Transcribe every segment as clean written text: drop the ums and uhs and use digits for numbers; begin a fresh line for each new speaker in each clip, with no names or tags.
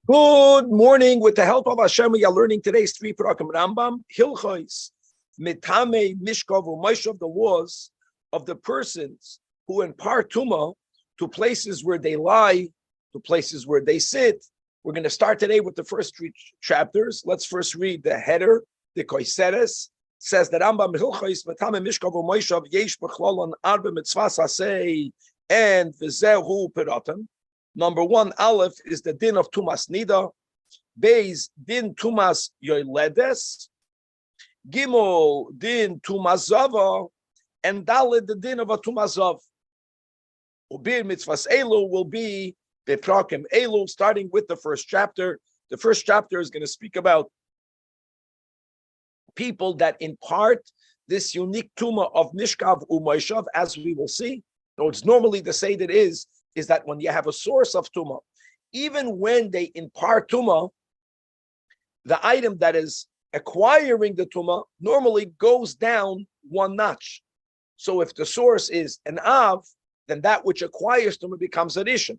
Good morning. With the help of Hashem, we are learning today's three parakim Rambam, Hilchos, Mitame, Mishkov, U'Moshav, the laws of the persons who impart Tumah to places where they lie, to places where they sit. We're going to start today with the first three chapters. Let's first read the header, the Koiseres. Says that Rambam, Hilchos, Mitame, Mishkov, U'Moshav, Yesh B'chlolon Arba Mitzvahs Aseh, and V'zehu Piratim. Number one, Aleph, is the din of Tumas Nida. Beis, din Tumas Yoledes. Gimel, din Tumas Zava. And Dalet, the din of a Tumas Zav. Ubir Mitzvahs Elu will be Beprakim Elu, starting with the first chapter. The first chapter is going to speak about people that impart this unique Tumah of Mishkav U'Moshav, as we will see. So it's normally the say that is that when you have a source of Tumah, even when they impart Tumah, the item that is acquiring the Tumah normally goes down one notch. So if the source is an Av, then that which acquires Tumah becomes a Rishon.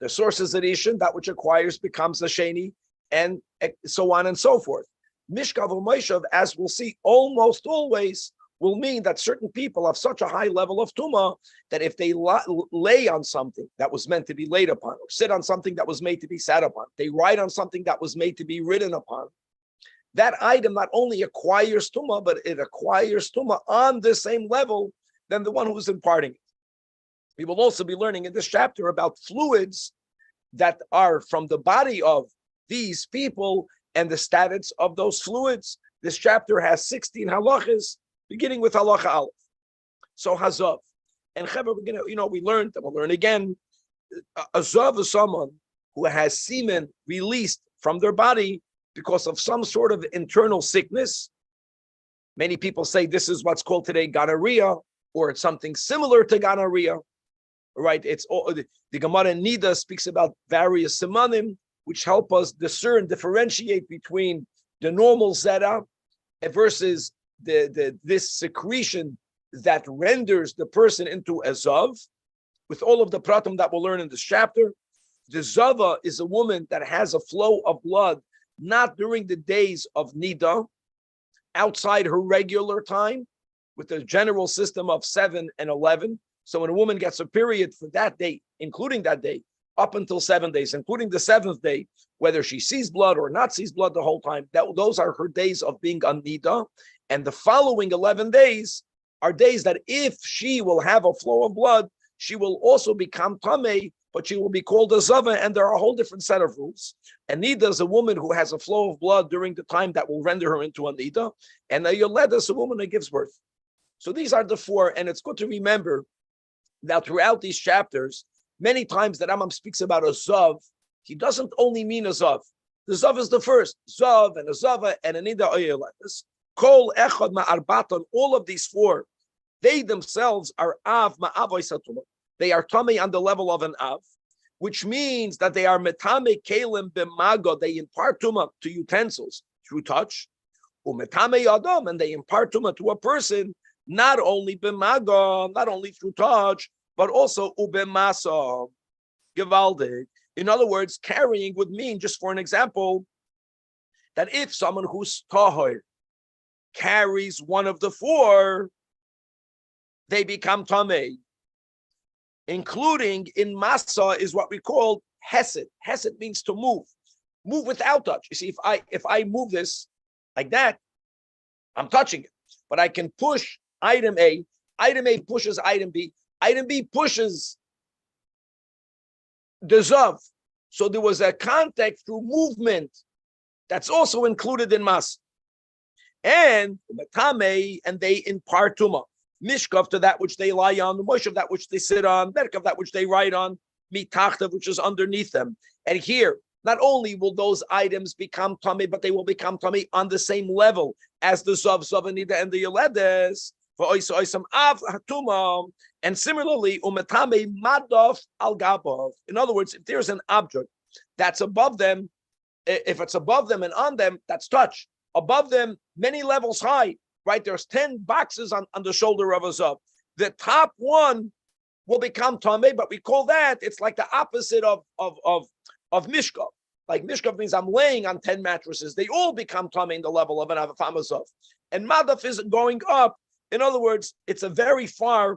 The source is a Rishon, that which acquires becomes a Sheni, and so on and so forth. Mishkav U'Moshav, as we'll see, almost always will mean that certain people have such a high level of Tumah that if they lay on something that was meant to be laid upon, or sit on something that was made to be sat upon, they ride on something that was made to be ridden upon, that item not only acquires Tumah, but it acquires Tumah on the same level than the one who's imparting it. We will also be learning in this chapter about fluids that are from the body of these people and the status of those fluids. This chapter has 16 halachas, beginning with halacha aleph. So hazav. And we're gonna, we learned, and we'll learn again. A zav is someone who has semen released from their body because of some sort of internal sickness. Many people say this is what's called today gonorrhea, or it's something similar to gonorrhea. Right? It's all the Gemara in Nida speaks about various simanim which help us differentiate between the normal zera versus this secretion that renders the person into a zav, with all of the pratim that we'll learn in this chapter. The zava is a woman that has a flow of blood not during the days of nida, outside her regular time, with the general system of 7 and 11. So when a woman gets a period for that day, including that day, up until 7 days, including the 7th day, whether she sees blood or not sees blood the whole time, those are her days of being on nida. And the following 11 days are days that if she will have a flow of blood, she will also become tamei, but she will be called a zava, and there are a whole different set of rules. And nida is a woman who has a flow of blood during the time that will render her into a nida, and a yoleda is a woman that gives birth. So these are the four, and it's good to remember that throughout these chapters, many times that Rambam speaks about a zav, he doesn't only mean a zav. The zav is the first, zav and a zava and a nida oyeladis. Kol echad ma'arbatan, all of these four, they themselves are av ma'avoy satuma. They are tummy on the level of an av, which means that they are metame kelim b'mago. They impart tuma to utensils through touch, umetame yadam, and they impart tuma to a person not only b'mago, not only through touch, but also ubemasa, givaldik. In other words, carrying would mean, just for an example, that if someone who's tahor carries one of the four, they become tamei. Including in masa is what we call hesed. Hesed means to move without touch. You see, if I move this like that, I'm touching it, but I can push item A. Item A pushes item B. Item B pushes the zav. So there was a contact through movement that's also included in mas. And they impart tuma. Mishkav to that which they lie on, the mush of that which they sit on, berk of that which they ride on, mitachtav which is underneath them. And here, not only will those items become tummy, but they will become tummy on the same level as the zav, zavanida, and the yoledes. And similarly, umetame madov al gabov. In other words, if there's an object that's above them, if it's above them and on them, that's touch. Above them, many levels high, right? There's 10 boxes on the shoulder of a zav. The top one will become tamei, but we call that, it's like the opposite of mishkav. Like mishkav means I'm laying on 10 mattresses. They all become tummy in the level of an avafamazov. And madaf is going up. In other words, it's a very far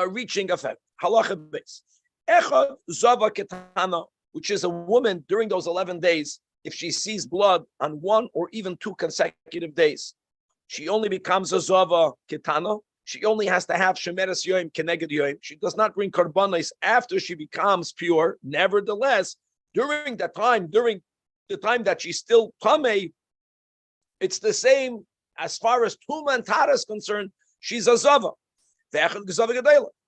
reaching effect. Halacha base. Echad zava ketana, which is a woman during those 11 days, if she sees blood on 1 or even 2 consecutive days, she only becomes a zava ketana. She only has to have shemeres yoim keneged yoim. She does not bring karbanos after she becomes pure. Nevertheless, during the time that she's still tamei, it's the same as far as tuma and tara is concerned. She's a zava.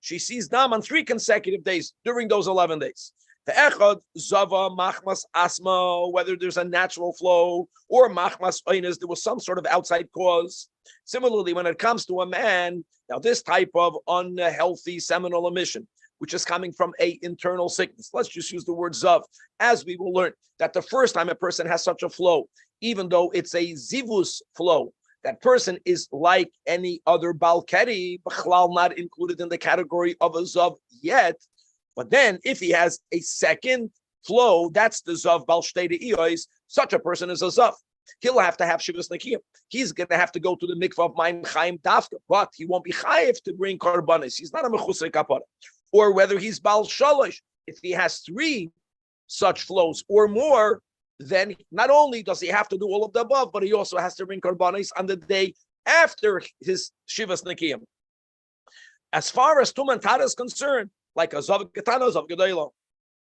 She sees dam on 3 consecutive days during those 11 days. The echad zava machmas asma, whether there's a natural flow or machmas oines, there was some sort of outside cause. Similarly, when it comes to a man, now this type of unhealthy seminal emission, which is coming from a internal sickness, let's just use the word zav, as we will learn that the first time a person has such a flow, even though it's a zivus flow, that person is like any other balkeri, b'chlal not included in the category of a zav yet. But then, if he has a second flow, that's the zav bal shtei de'iyos. Such a person is a zav. He'll have to have shivas nekiyim. He's going to have to go to the mikvah of Mayim Chaim Dafka, but he won't be chayiv to bring karbanis. He's not a mechusay kapara. Or whether he's bal shalosh, if he has 3 such flows or more, then not only does he have to do all of the above, but he also has to bring karbanis on the day after his shivas nekiyim. As far as tum and tara is concerned, like a zav ketana, zav gedayla,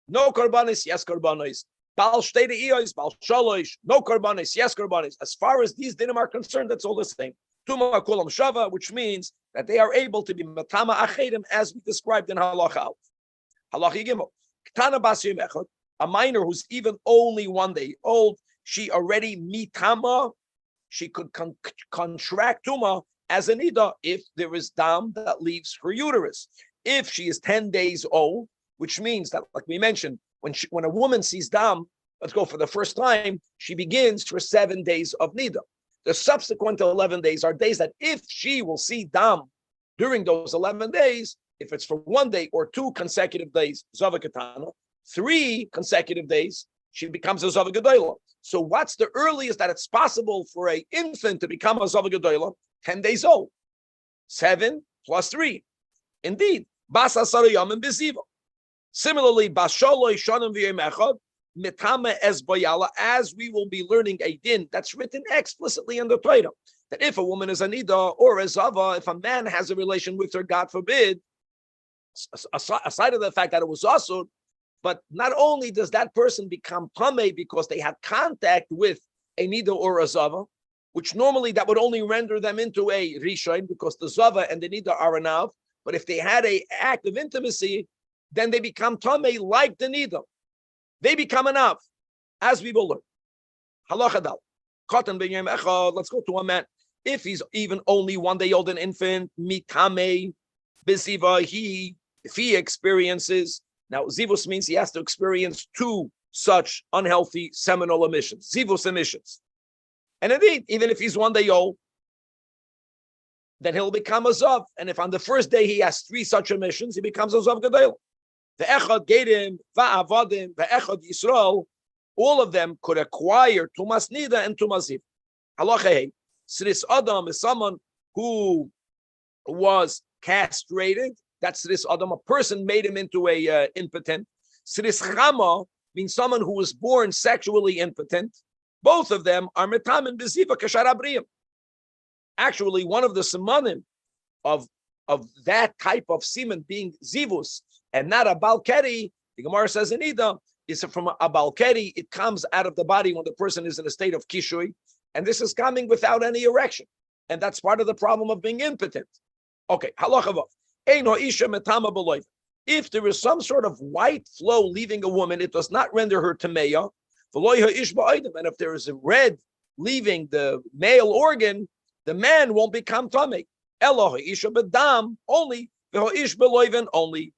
no karbanis, yes karbanis. Bal shtei de'iyos, bal shalosh, no karbanis, yes karbanis. As far as these dinim are concerned, that's all the same. Tuma kulam shava, which means that they are able to be matama achedim, as we described in halacha. Halacha gimel. Ketana bas yom echad, a minor who's even only 1 day old, she already mitama, she could contract tuma as an ida if there is dam that leaves her uterus. If she is 10 days old, which means that, like we mentioned, when a woman sees dam, let's go for the first time, she begins for 7 days of nida. The subsequent 11 days are days that if she will see dam during those 11 days, if it's for 1 day or 2 consecutive days, zava ketana, 3 consecutive days, she becomes a zava gedola. So what's the earliest that it's possible for an infant to become a zava gedola? 10 days old. 7 plus 3. Indeed. Bas asar yamim b'ziva. Similarly, basholoi shanim v'yom echad mitame es boyala, as we will be learning a din that's written explicitly in the Torah, that if a woman is a nida or a zava, if a man has a relation with her, God forbid, aside of the fact that it was also, but not only does that person become tamei because they had contact with a nida or a zava, which normally that would only render them into a rishon because the zava and the nida are enough. But if they had an act of intimacy, then they become tamei like the nida. They become enough, as we will learn. Halacha dal. Katan ben yom echad. Let's go to a man. If he's even only 1 day old, an infant, mitame b'ziva, if he experiences, now zivus means he has to experience 2 such unhealthy seminal emissions, zivus emissions. And indeed, even if he's 1 day old, then he'll become a zav. And if on the first day he has 3 such emissions, he becomes a zav gadol. The echad gedim, va'avadim, the echad Yisrael, all of them could acquire tumas nida and tumas ziv. Halacha hey, Sris Adam is someone who was castrated. That's Sris Adam. A person made him into a impotent. Sris Chama means someone who was born sexually impotent. Both of them are metamin b'ziva kashar abriyim. Actually, one of the simanim of that type of semen being zivus and not a balkeri, the Gemara says in Ida, is from a balkeri, it comes out of the body when the person is in a state of kishui, and this is coming without any erection. And that's part of the problem of being impotent. Okay, halacha vav. Eino isha metama b'loiv. If there is some sort of white flow leaving a woman, it does not render her tameya. And if there is a red leaving the male organ, the man won't become tamei. Eloh isha bedam only, v'ho'ish beloiven only.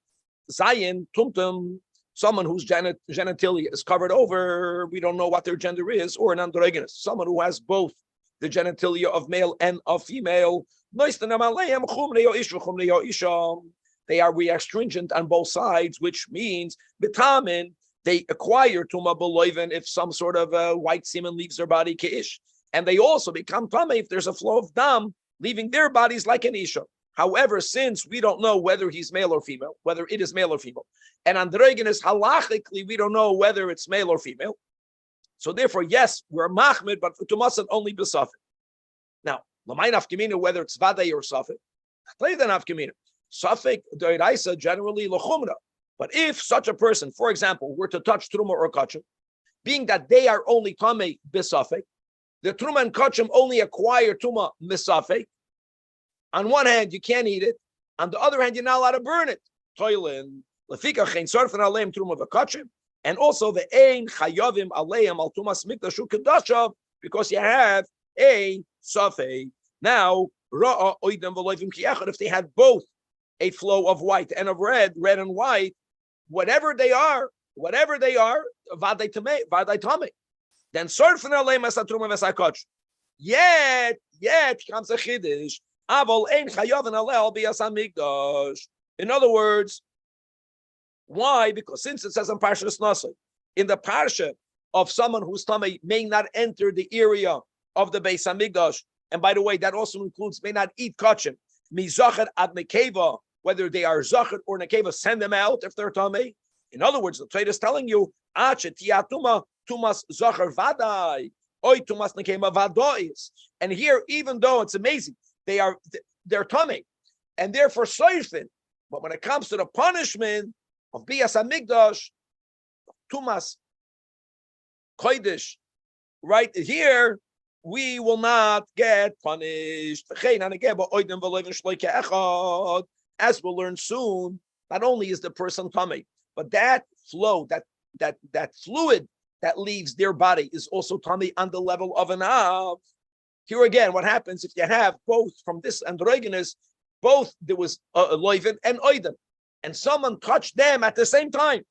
Zayin tumtum, someone whose genitalia is covered over, we don't know what their gender is, or an androgynous, someone who has both the genitalia of male and of female. We are stringent on both sides, which means betamin, they acquire tuma beloiven if some sort of white semen leaves their body keish, and they also become tamei if there's a flow of dam leaving their bodies like an isha. However, since we don't know whether he's male or female, whether it is male or female, and androgynous halachically we don't know whether it's male or female, so therefore, yes, we're machmid, but for tumasan only besafik. Now, l'may nafkamina whether it's vaday or safik. Tell you the nafkamina. Safik d'oraisa generally lechumra. But if such a person, for example, were to touch truma or kachim, being that they are only tamei besafik, the truma and kachim only acquire tuma misafik. On one hand, you can't eat it. On the other hand, you're not allowed to burn it. Toilin lefika chen sarfen aleim truma v'kachim, and also the ein chayavim aleim al tumas mikdashu kedashav, because you have a safek. Now, ra'a oidem v'loivim kiyachad, if they had both a flow of white and of red and white, whatever they are, vaday tamei. Then sarfen aleim asatruma v'sakach. Yet comes a chiddush. Aval ein chayavin alel biyas hamikdash. In other words, why? Because since it says in Parshas Nasai, in the parsha of someone whose tummy may not enter the area of the Beis Hamikdash, and by the way, that also includes may not eat kachim, mizachet ad nekeva, whether they are zachet or nekeva, send them out if they're tummy. In other words, the Torah is telling you, tumas zacher vadai, oy tumas nekeva vadois. And here, even though it's amazing, they're tummy, and therefore soifin. But when it comes to the punishment of Biyas HaMikdash, Tumas, Kodesh, right here, we will not get punished. As we'll learn soon, not only is the person tummy, but that flow, that fluid that leaves their body is also tummy on the level of an av. Here again, what happens if you have both from this androgynous, both there was loiven and oiden, and someone touched them at the same time.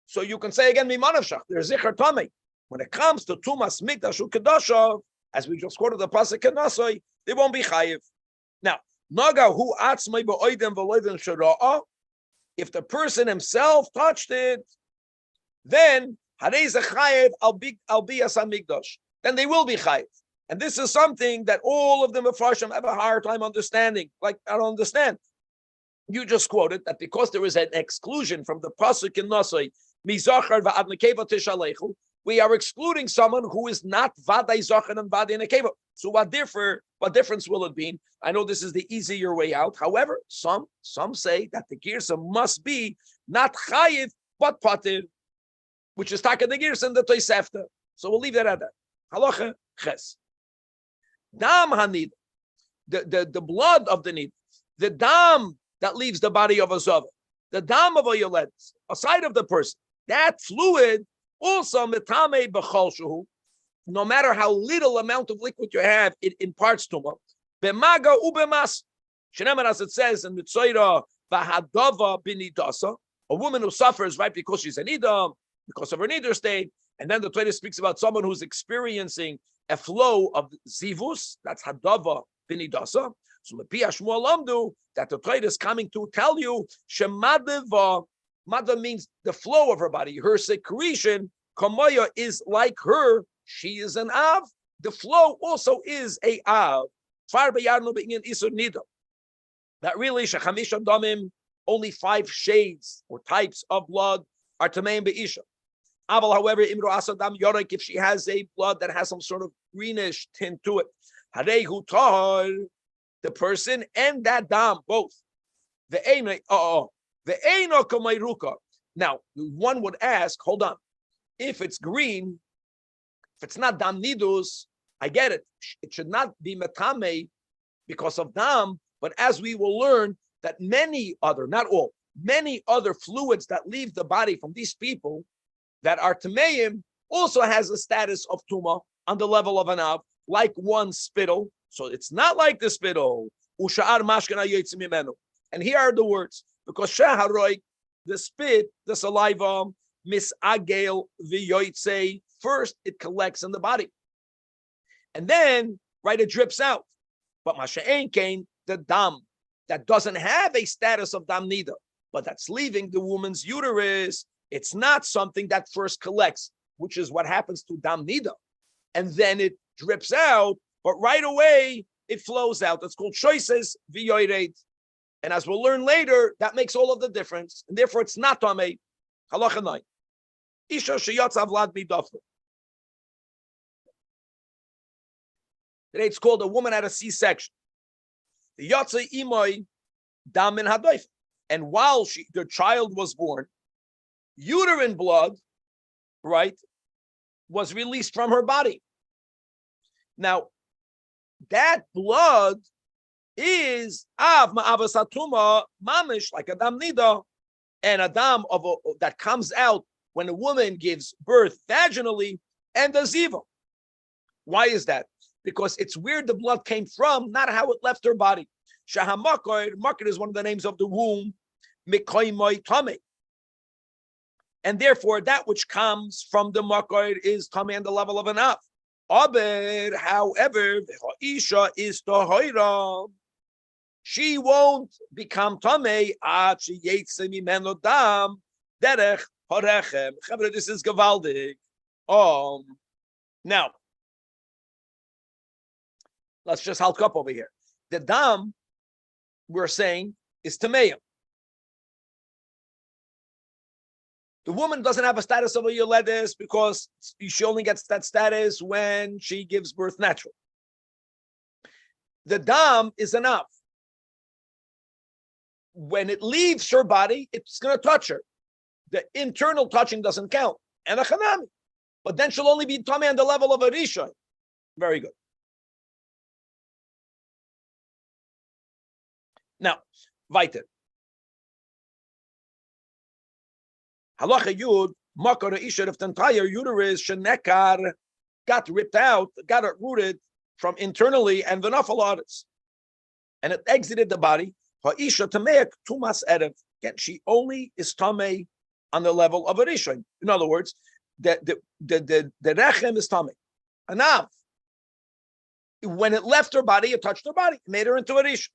So you can say again, mimanavshach, there's zichar tamei. When it comes to tumas mikdash ukedashav, as we just quoted the pasuk kenasoi, they won't be chayiv. Now, naga hu atzmei beoiden v'loiven shara'a. If the person himself touched it, then harei ze chayiv al biyas hamikdash. Then they will be chayiv. And this is something that all of the Mefarshim have a hard time understanding. Like, I don't understand. You just quoted that because there is an exclusion from the pasuk in Nasai, mizachar va'ad nekeva tishalechu, we are excluding someone who is not vaday zachar and vaday nekeva. So what difference will it be? I know this is the easier way out. However, some say that the girsa must be not chayiv but patir, which is taka the girsa and the toisefta. So we'll leave that at that. Halacha ches. Dam hanid, the blood of the nid, the dam that leaves the body of a zava, the dam of a yoled, aside of the person, that fluid also metame b'chol shehu, no matter how little amount of liquid you have, it imparts tumah. B'maga u'b'mas, sheneman as it says in Mitzayra, v'hadava b'nidasa, a woman who suffers right because she's an idam, because of her nidar state, and then the Torah speaks about someone who's experiencing a flow of zivus, that's hadava binidasa. So Lepia Shmuel Lamdu, that the Torah is coming to tell you, Shemadeva, Mada means the flow of her body, her secretion, Kamoya is like her, she is an Av. The flow also is a Av. Far Bayarno being an Isur Nida. That really, Shechamisha Damim, only 5 shades or types of blood are Tameim Be'isha. Aval, however, Imro Asadam Yorek, if she has a blood that has some sort of greenish tint to it, Harehu Tahar, the person and that dam, both. The Eino Kamayruka. Now, one would ask, hold on, if it's green, if it's not dam nidus, I get it. It should not be metame because of dam, but as we will learn that many other, not all, many other fluids that leave the body from these people that are tameim also has a status of tuma on the level of an av, like one spittle. So it's not like the spittle. Usha'ar mashkana yotzim mimenu. And here are the words, because shaharoy, the spit, the saliva, misagel v'yotzei, first it collects in the body, and then right it drips out. But masha'en kain, the dam that doesn't have a status of dam nida, but that's leaving the woman's uterus, It's not something that first collects, which is what happens to dam nida, and then it drips out, but right away it flows out. That's called choices v'yoyred. And as we'll learn later, that makes all of the difference, and therefore it's not tamei. Halacha 9. Isha sheyatzav vlad midafer. Today it's called a woman at a C-section. The yatsa imoy dam min hadoif. And while the child was born, uterine blood, right, was released from her body. Now, that blood is av ma'avasatuma mamish, like a dam nida, and a dam that comes out when a woman gives birth vaginally, and the ziva. Why is that? Because it's where the blood came from, not how it left her body. Shahamakar, makar is one of the names of the womb, mikoimoi tame. And therefore, that which comes from the makar is tame on the level of an av. Aber, however, Isha is tohoira. She won't become tame at she yetze mimeno dam derech harechem. This is gewaldig. Now, let's just hulk up over here. The dam, we're saying, is tameya. The woman doesn't have a status of a yoledis because she only gets that status when she gives birth naturally. The dam is enough. When it leaves her body, it's going to touch her. The internal touching doesn't count. And a chanami. But then she'll only be tummy on the level of a rishon. Very good. Now, weiter. Halacha Yud, makar isha, if the entire uterus shenekar got ripped out, got uprooted from internally, and v'nafalaris, and it exited the body. Ha'isha tameik tumas erev. Again, she only is tamei on the level of a rishon. In other words, the rechem is tamei. Enough. When it left her body, it touched her body, made her into a rishon.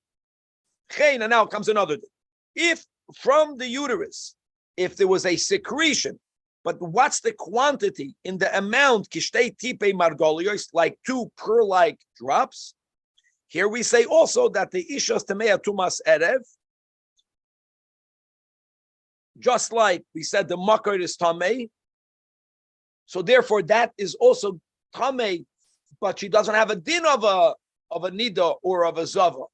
And now comes another thing. If from the uterus, if there was a secretion, but what's the quantity in the amount, kishtei tipe margolios, like 2 pearl-like drops? Here we say also that the ishas tamea tumas erev, just like we said the makar is tamei, so therefore that is also tamei, but she doesn't have a din of a nida or of a zava.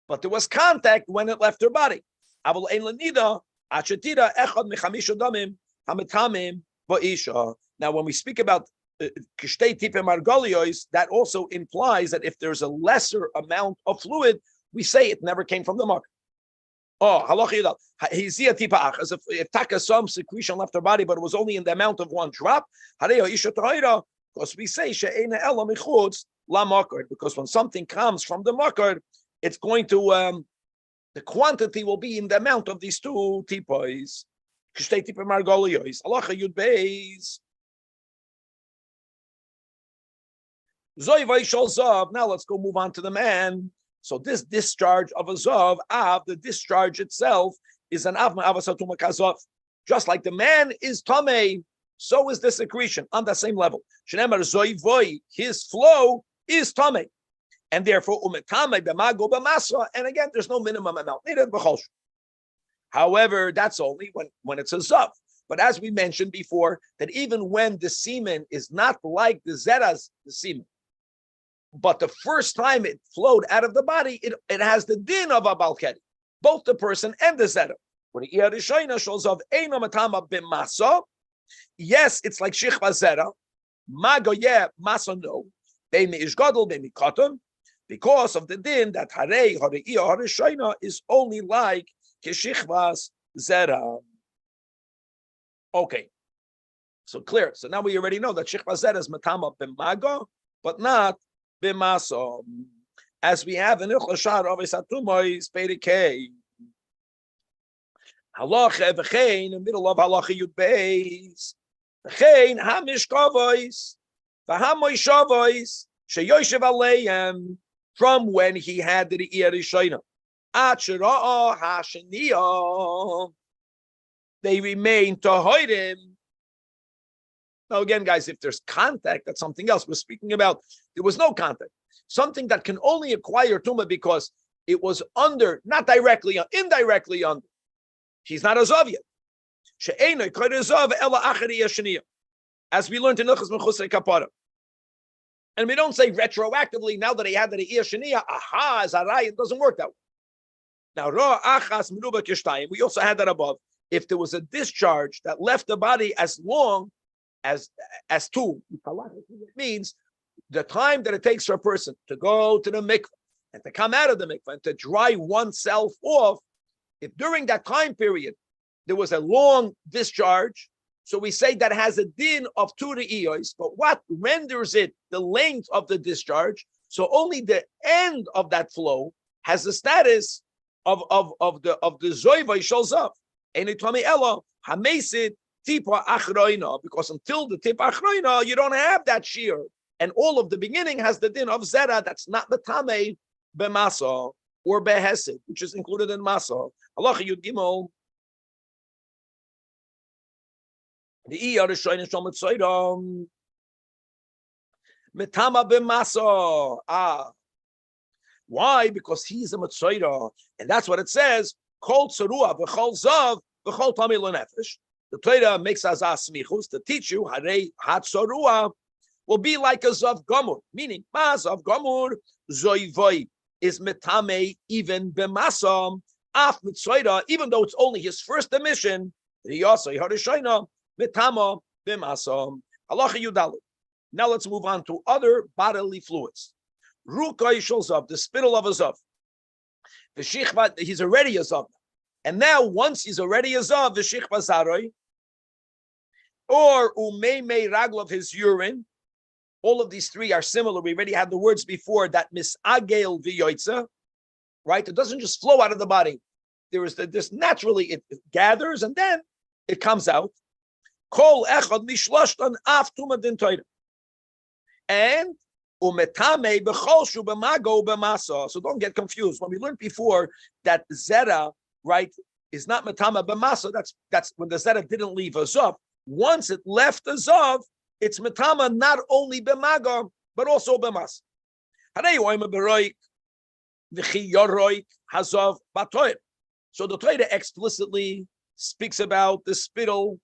But there was contact when it left her body. Now, when we speak about kishtei tipe margolios, that also implies that if there's a lesser amount of fluid, we say it never came from the mark. As if taka some secretion left her body, but it was only in the amount of 1 drop. Because we say because when something comes from the makar, it's going to the quantity will be in the amount of these 2 tipos. Kishtei tipe margolios. Halacha Yud Beis. Zoi vayshol zav. Now let's go move on to the man. So this discharge of a zav, the discharge itself is an av ma'avasatuma kazav. Just like the man is tamei, so is the secretion on the same level. Shneimar zoi voi, his flow is tamei. And therefore, umetame b'mago b'masa, and again, there's no minimum amount needed. However, that's only when it's a zav. But as we mentioned before, that even when the semen is not like the zeras, the semen, but the first time it flowed out of the body, it has the din of a balkedi, both the person and the zera. When the iyarishayna shows of eino matama b'masa, yes, it's like shichva zera. Mago yeah, masa no. Beimi ish gadol, beimi katan. Because of the din that harei harei harishayna is only like keshichvas zera. Okay, so clear. So now we already know that shichvas zera is matama b'mago, but not b'maso, as we have in Ilchashar of Esatumois Perikei. Halacha v'chein in the middle of halacha Yud Beis. V'chein hamishkavois v'hamoishavois sheyoshev aleihem. From when he had the Iyarishayna. they remain tohorim. Now again, guys, if there's contact, that's something else. We're speaking about there was no contact. Something that can only acquire tumah because it was under, not directly, indirectly under. She's not a zav yet. As we learned in Ilchos Mechusrei Kapara. And we don't say retroactively, now that he had the Iyah Shaniya, aha, Zarai, it doesn't work that way. Now, Ra Achas Meruba Kishtayim, we also had that above. If there was a discharge that left the body as long as two, it means the time that it takes for a person to go to the mikveh and to come out of the mikveh and to dry oneself off, if during that time period there was a long discharge, so we say that has a din of 2 re'iyos, but what renders it the length of the discharge? So only the end of that flow has the status of the zoyva shalzav. Enitami ella hamesid tipa achroina, because until the tip achroina you don't have that shear, and all of the beginning has the din of zera that's not the tamei b'masa or behesed, which is included in masa. Halacha Yud Gimel. The iyar is shayne shomet soidam metama b'masa. Why? Because he's a mitzoida, and that's what it says. Kol tzarua v'chol zav v'chol tamei lenefesh. The Torah makes azas smichus to teach you harei hatzarua will be like a zav gamur, meaning zav gamur zoivoi is metame even b'masam af mitzoida, even though it's only his first emission. He also harishayna metama b'masam. Halacha Yudalit. Now let's move on to other bodily fluids. Rukai zav, the spittle of a zav. The shichva, he's already a zav. And now, once he's already a zav, the shichva zaroi, or umei ragl of his urine, all of these three are similar. We already had the words before that misagel v'yoitza, right? It doesn't just flow out of the body. This naturally it gathers and then it comes out. Kol echad mishlashtan af tuma din toida. And umetame b'cholshu b'mago b'masa. So don't get confused. When we learned before that zera, right, is not metama b'masa, that's when the zera didn't leave a zav. Once it left a zav, it's metama not only b'maga but also b'mas. So the Torah explicitly speaks about the spittle,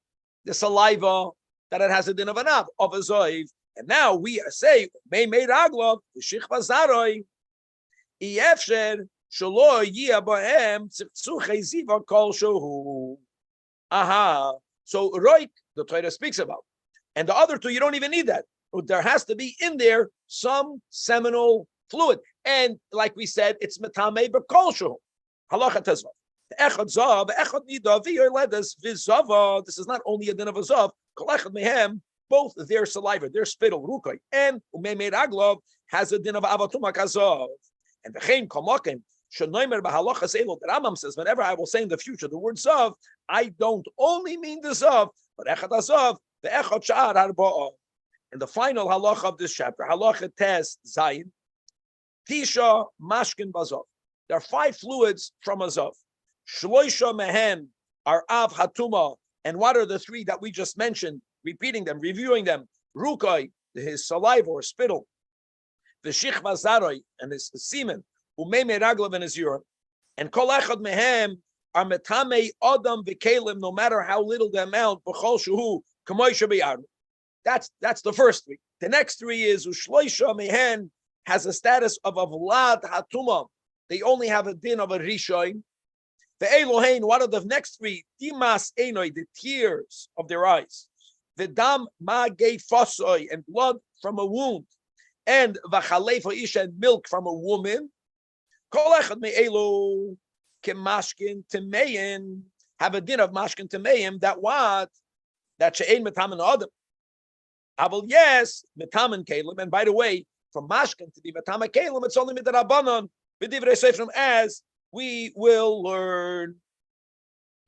the saliva, that it has a din of anav, of a zoiv. And now we say, Mei Raglov, the Shichva Zaroi, Iefsher, Shalo Yia Bahem, Tzitzuche Ziva Kol Shohu. Aha. So Roik, the Torah speaks about. And the other two, you don't even need that. There has to be in there some seminal fluid. And like we said, it's Metame B'Kol Shohu. Halacha Tezvav. Echad Zav, Echad Nida, V'Yoledes, V'Zava. This is not only a din of a Zav, Kol Echad Mehem, both their saliva, their spittle, rukai, and umei raglov has a din of avatuma kazov. And the chaim kamakim shenoimer b'halachas elo. The Rambam says, whenever I will say in the future the word zav, I don't only mean the zav, but echad hazav, the echad sha'ar harba'ah. And the final halacha of this chapter, halacha tes zayin, tisha mashkin bazav. There are 5 fluids from a zav. Shloisha mehen are av hatuma. And what are the 3 that we just mentioned? Repeating them, reviewing them. Rukai, his saliva or spittle. The shichva zaroi, and his semen. Umei meraglav, and his urine. And kol echad mehem are metame adam v'kelim, no matter how little the amount. B'chol shuhu k'moy shebiyarnu. That's the first 3. The next 3 is ushloisha mehen has a status of avlad hatuma. They only have a din of a rishoin. The Elohein, what are the next 3? Dimas enoi, the tears of their eyes. The dam magei fasoi, and blood from a wound, and v'chalefa isha, and milk from a woman. Kol echad me'elu kemashkin temeim, have a din of mashkin temeim. That what? That she'ein metamen adam. Aval yes, metamen kelim. And by the way, from mashkin to be metamen kelim, it's only midrabanan. B'divrei seifrim, as we will learn.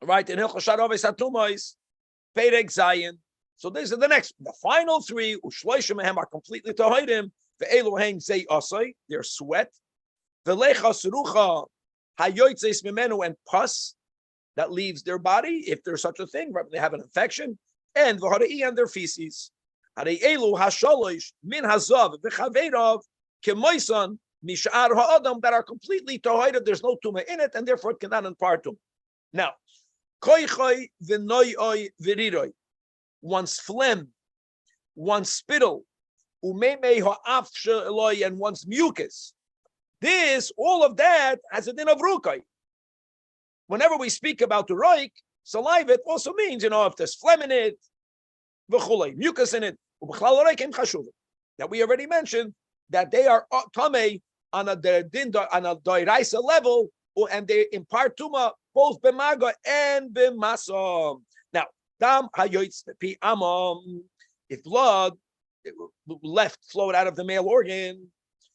Right in Hilchos Sharoves Hatumos, Perek Zayin. So these are the next, the final 3, ushloisha mehem are completely tohidim. The Elohein zei asay, their sweat. The lechas rucha hayoytzeis mimenu, and pus. that leaves their body, if there's such a thing, they have an infection, and v'hara'i and their feces. Harei elu hasholosh min hazav v'chaveirav kemoisan mishar ha'adam that are completely tohida. There's no tumah in it, and therefore it cannot impart tumah. Now, koichoi v'noyoi v'riroi, one's phlegm, one's spittle, umemei ha'af she'eloi, and one's mucus. All of that has a din of rukai. Whenever we speak about the roik, saliva, it also means, if there's phlegm in it, mucus in it, that we already mentioned that they are tamei on a doiraisa level, and they impart tuma both b'maga and b'masa. Now, dam hayoitz pi amam, if blood flowed out of the male organ,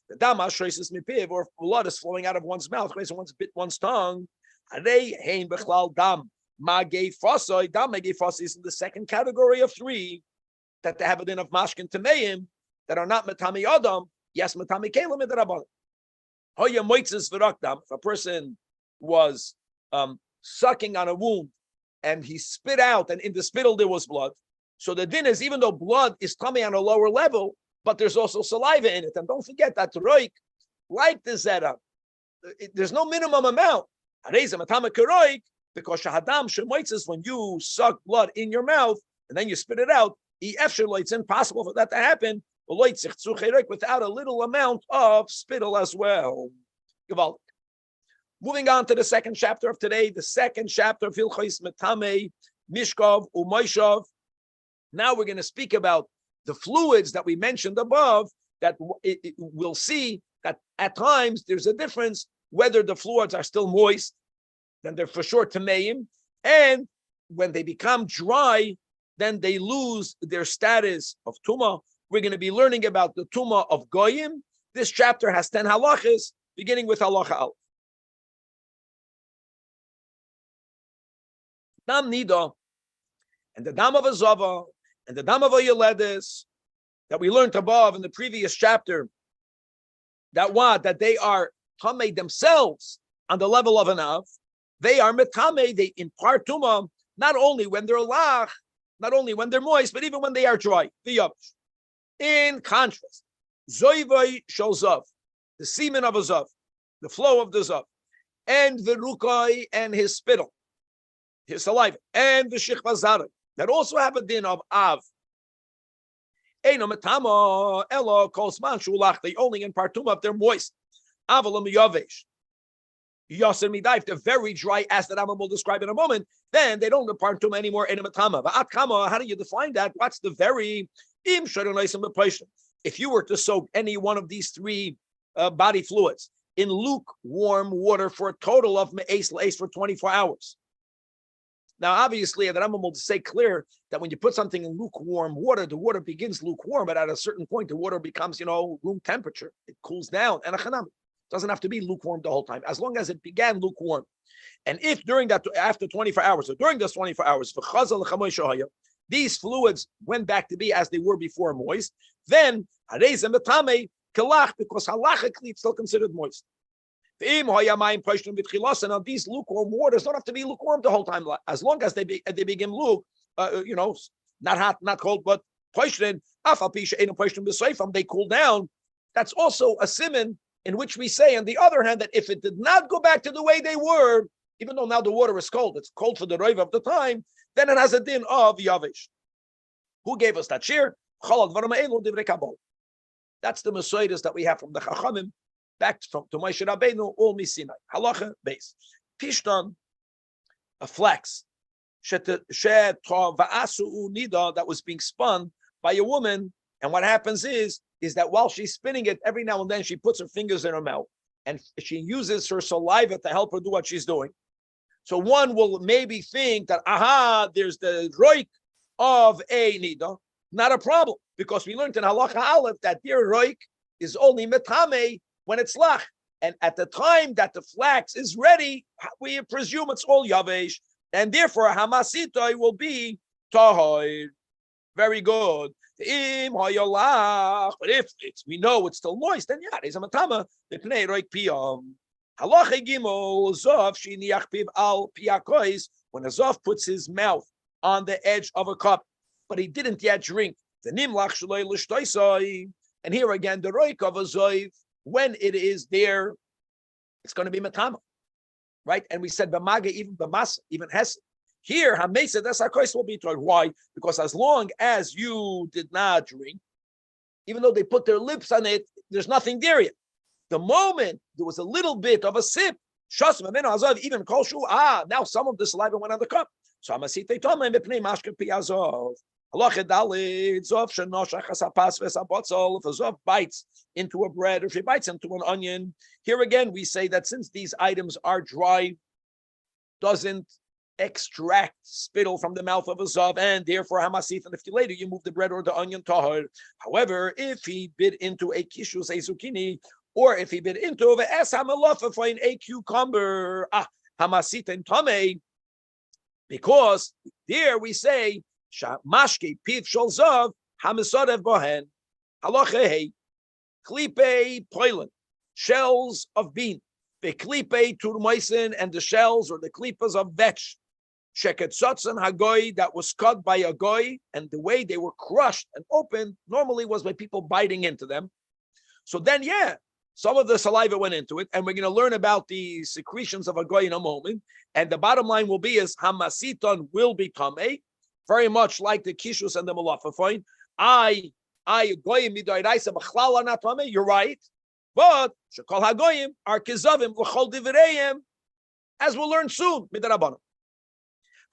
the dam hashreisis mipiv, or if blood is flowing out of one's mouth, one's bit one's tongue, harei hein bechlal dam magei fasoi. Dam magei fasoi is in the second category of three that they have a din of mashkin tameim that are not metami adam. Yes, metami kelim midrabanan. Hoya moitzes v'rakdam. If a person was sucking on a wound and he spit out, and in the spittle there was blood, so the din is, even though blood is coming on a lower level, but there's also saliva in it. And don't forget that roik, like the zera, there's no minimum amount. Because shahadam shemoitzes, when you suck blood in your mouth and then you spit it out, it's impossible for that to happen without a little amount of spittle as well. Moving on to the second chapter of today, the second chapter of Hilchos Metame, Mishkav, Umoishav. Now we're going to speak about the fluids that we mentioned above, that we'll see that at times there's a difference whether the fluids are still moist, then they're for sure tameim, and when they become dry, then they lose their status of tumah. We're going to be learning about the tumah of goyim. This chapter has 10 halachas, beginning with halacha al. Dam nida, and the dam of a zava, and the dam of a yeledes, that we learned above in the previous chapter, that they are tamei themselves on the level of an av. They are metame, they impart tumah, not only when they're lach, not only when they're moist, but even when they are dry. In contrast, zoivai shozav, the semen of a zav, the flow of the zav, and the rukai and his spittle, his saliva, and the shichva zara, that also have a din of av. Eino metama elo kosman shulach, they only impart tumah if they're moist. Avalam yavesh. Yasser midai, if they're very dry, as the Rambam will describe in a moment, then they don't impart tumah anymore. How do you define that? What's the very im? If you were to soak any one of these three body fluids in lukewarm water for a total of me'es la'es for 24 hours. Now, obviously, the Rambam will say clear that when you put something in lukewarm water, the water begins lukewarm, but at a certain point, the water becomes, room temperature. It cools down. And doesn't have to be lukewarm the whole time, as long as it began lukewarm. And if during that, after 24 hours, or during those 24 hours, these fluids went back to be as they were before moist, then because halachically it's still considered moist. Now these lukewarm waters don't have to be lukewarm the whole time, as long as they begin not hot, not cold, but they cool down. That's also a siman in which we say, on the other hand, that if it did not go back to the way they were, even though now the water is cold, it's cold for the rov of the time, then it has a din of yavish. Who gave us that shir? That's the Masoidas that we have from the Chachamim, back to Moshe Rabbeinu, all Misinai. Halacha base. Pishtan, a flax, that was being spun by a woman, and what happens is that while she's spinning it, every now and then she puts her fingers in her mouth and she uses her saliva to help her do what she's doing. So one will maybe think that, there's the roik of a nida. Not a problem, because we learned in halacha aleph that their roik is only metame when it's lach. And at the time that the flax is ready, we presume it's all yavesh, and therefore hamasitoi will be tahoir. Very good. But if we know it's still moist, then yeah, there's a matama. Halacha gimel zov shiniach piv al piakois, when a zov puts his mouth on the edge of a cup, but he didn't yet drink. The nimlach shaloi l'shtoisoi, and here again the roik of a zov, when it is there, it's going to be matama, right? And we said b'maga, even b'masa, even hesed. Here hamesa desakois will be told. Why? Because as long as you did not drink, even though they put their lips on it, there's nothing there yet. The moment there was a little bit of a sip, even koshu, now some of the saliva went on the cup. So Amasite Tome Mipnei Mashke Piazov. Halacha Dalit Zov Shenoshach Hasapas Vesabotzol. If a Zov bites into a bread, or if he bites into an onion, here again we say that since these items are dry, doesn't extract spittle from the mouth of a Zov, and therefore Hamasith, and if you later you move the bread or the onion tahor. However, if he bit into a kishus, a zucchini, or if he bit into a cucumber, Hamasith and Tome, because there we say mashke piv shel zav hamisadev bohen halacha hey klipe poilen, shells of bean, the klipe turmoisen, and the shells or the klipas of vetch sheketzotzen hagoy, that was cut by a goy, and the way they were crushed and opened normally was by people biting into them. So then, some of the saliva went into it, and we're going to learn about the secretions of a goy in a moment. And the bottom line will be is hamasiton will be tamei, very much like the kishus and the malafafoin. I goyim midoiraisa b'chlal not tamei. You're right, but shekol hagoyim are kizavim l'chol divrayim, as we'll learn soon midrabanan.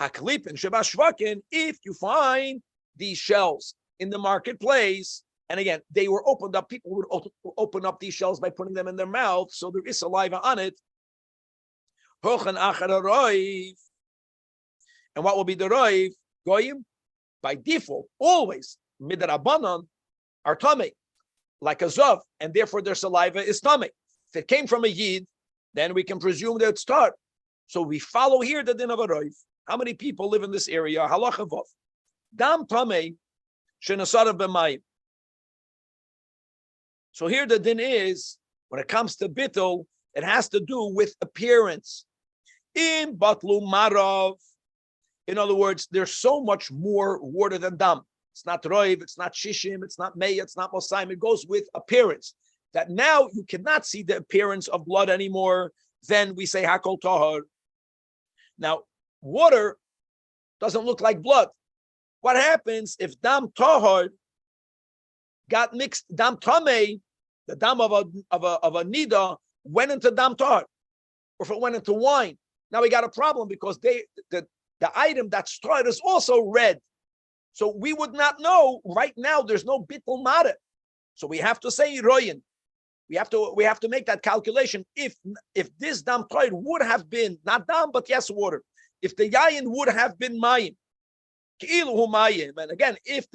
Haklip and shebashvakin, if you find these shells in the marketplace. And again, they were opened up. People would open up these shells by putting them in their mouth, so there is saliva on it. And what will be the roiv? Goyim, by default, always midrabanan are tamei, like a zav, and therefore their saliva is tamei. If it came from a yid, then we can presume that it's tar. So we follow here the din of a roiv. How many people live in this area? Halacha vav. Dam tamei shenasarav b'mayim. So here the din is, when it comes to bittul, it has to do with appearance. In batlu marav, in other words, there's so much more water than dam. It's not roiv, it's not shishim, it's not meya, it's not mosaim. It goes with appearance. That now you cannot see the appearance of blood anymore. Then we say hakol tahar. Now, water doesn't look like blood. What happens if dam tahar got mixed, dam tamei, the dam of a nida went into dam tar, or if it went into wine? Now we got a problem, because the item that's started is also red. So we would not know right now. There's no bittul mara. So we have to say royin. We have to make that calculation. If this dam tar would have been not dam, but yes, water. If the yayin would have been mayim, and again, if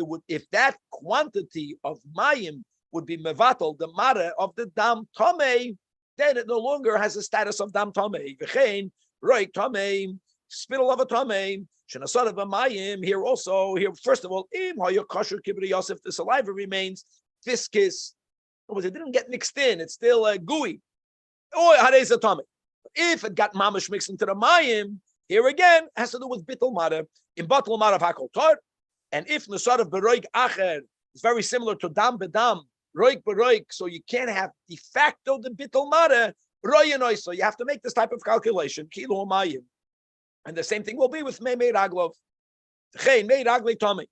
that quantity of mayim would be mevatel, the mara of the dam tamei, then it no longer has a status of dam tamei. V'chein roik tamei, spittle of a tamei, shenasad of a mayim. Here also, first of all, im hayo kosher kibri yosef, the saliva remains viscous. It didn't get mixed in; it's still gooey. Oh, harez a tamei. If it got mamish mixed into the mayim, here again has to do with bittul mara. In battul mara of hakol tar, and if nasad of beroik acher is very similar to dam bedam, roik beroik, so you can't have de facto the bittul mara royanoi. So you have to make this type of calculation. Kilo mayim, and the same thing will be with mei raglov. Chein mei ragli tami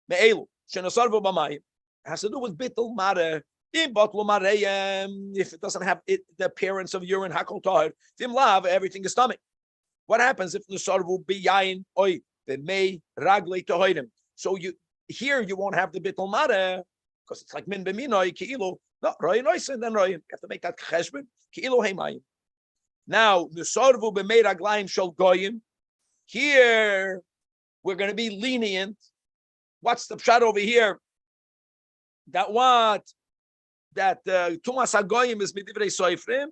me'elu shenasad v'bamayim has to do with bittul mara. In battul marayim, if it doesn't have the appearance of urine hakol tar, vim lav, everything is tummy. What happens if nasad will be yain oi? The may ragli tohoidim. So you won't have the bittul mara, because it's like min b'minoi ki'ilu. No, royin oisin, then royin. You have to make that cheshbon ki'ilu heimayim. Now nisarvu b'mei raglayim shel goyim. Here we're going to be lenient. What's the pshat over here? That tumas hagoyim is midivrei soifrim.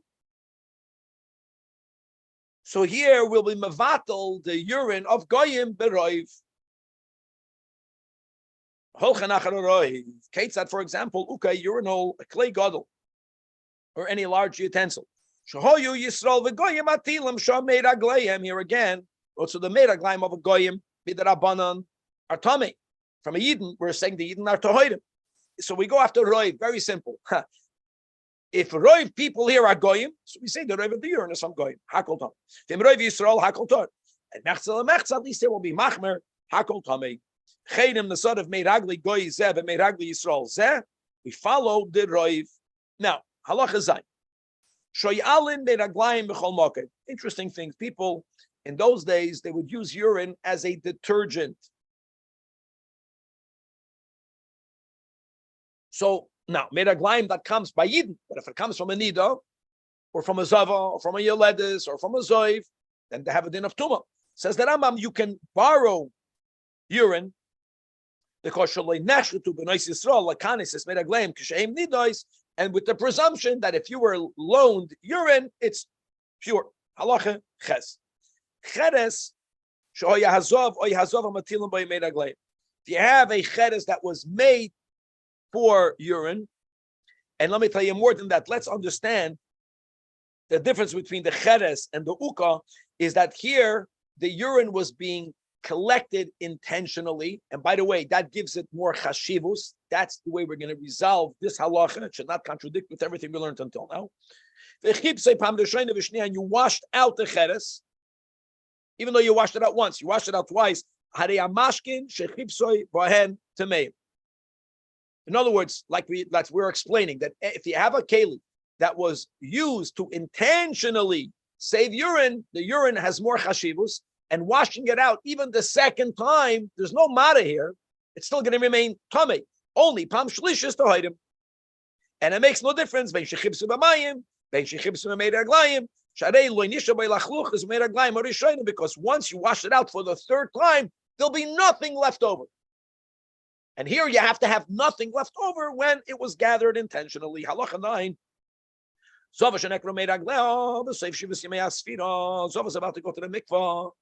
So here will be mevatel the urine of goyim beroiv. Kate said, for example, urinal, a clay gadol, or any large utensil. Shahoyu Yisrael v'goyim atilim shah meid agleim. Here again, also the meid agleim of a goyim b'darabanan are tummy. From a Yidden, we're saying the Yidden are tohoidim. So we go after Roiv. Very simple. If Roiv people here are goyim, so we say the Roiv of the urine is some goyim. Hakol tam. If Roiv Yisrael hakol tor. And mechzel mechzel, at least there will be machmer hakol tamei. Chedim the son of Meiragli goy zeh and Meiragli Yisrael zeh. We follow the Roiv. Now halacha zayin. Shoyalin meiraglayim b'chol mokem. Interesting things. People in those days they would use urine as a detergent. So now, meraglaim that comes by Yidden, but if it comes from a Nida, or from a Zava, or from a Yeledis, or from a Zoiv, then they have a din of Tumah. Says the Rambam, you can borrow urine, because Shalei Neshletu B'nois Yisrael, Lakanis is meraglaim, Kishaim Nidois, and with the presumption that if you were loaned urine, it's pure. Halacha Ches. Cheres, Shoya Hazov, Oy Hazov, Matilim by meraglaim. If you have a Cheres that was made for urine, and let me tell you more than that. Let's understand the difference between the cheres and the uka is that here the urine was being collected intentionally, and by the way, that gives it more chashivus. That's the way we're going to resolve this halacha. It should not contradict with everything we learned until now. And you washed out the cheres, even though you washed it out once, you washed it out twice. In other words, like we're explaining, that if you have a keli that was used to intentionally save urine, the urine has more chashivus, and washing it out even the second time, there's no mata here. It's still going to remain tamei. Only pam shlishis to hide him, and it makes no difference. Ben shechibsu b'mayim, ben shechibsu b'meiraglayim. Sharei lo nisha b'lachluch is meiraglayim orishonim, because once you wash it out for the third time, there'll be nothing left over. And here you have to have nothing left over when it was gathered intentionally. Halacha 9. Zova's about to go to the mikvah,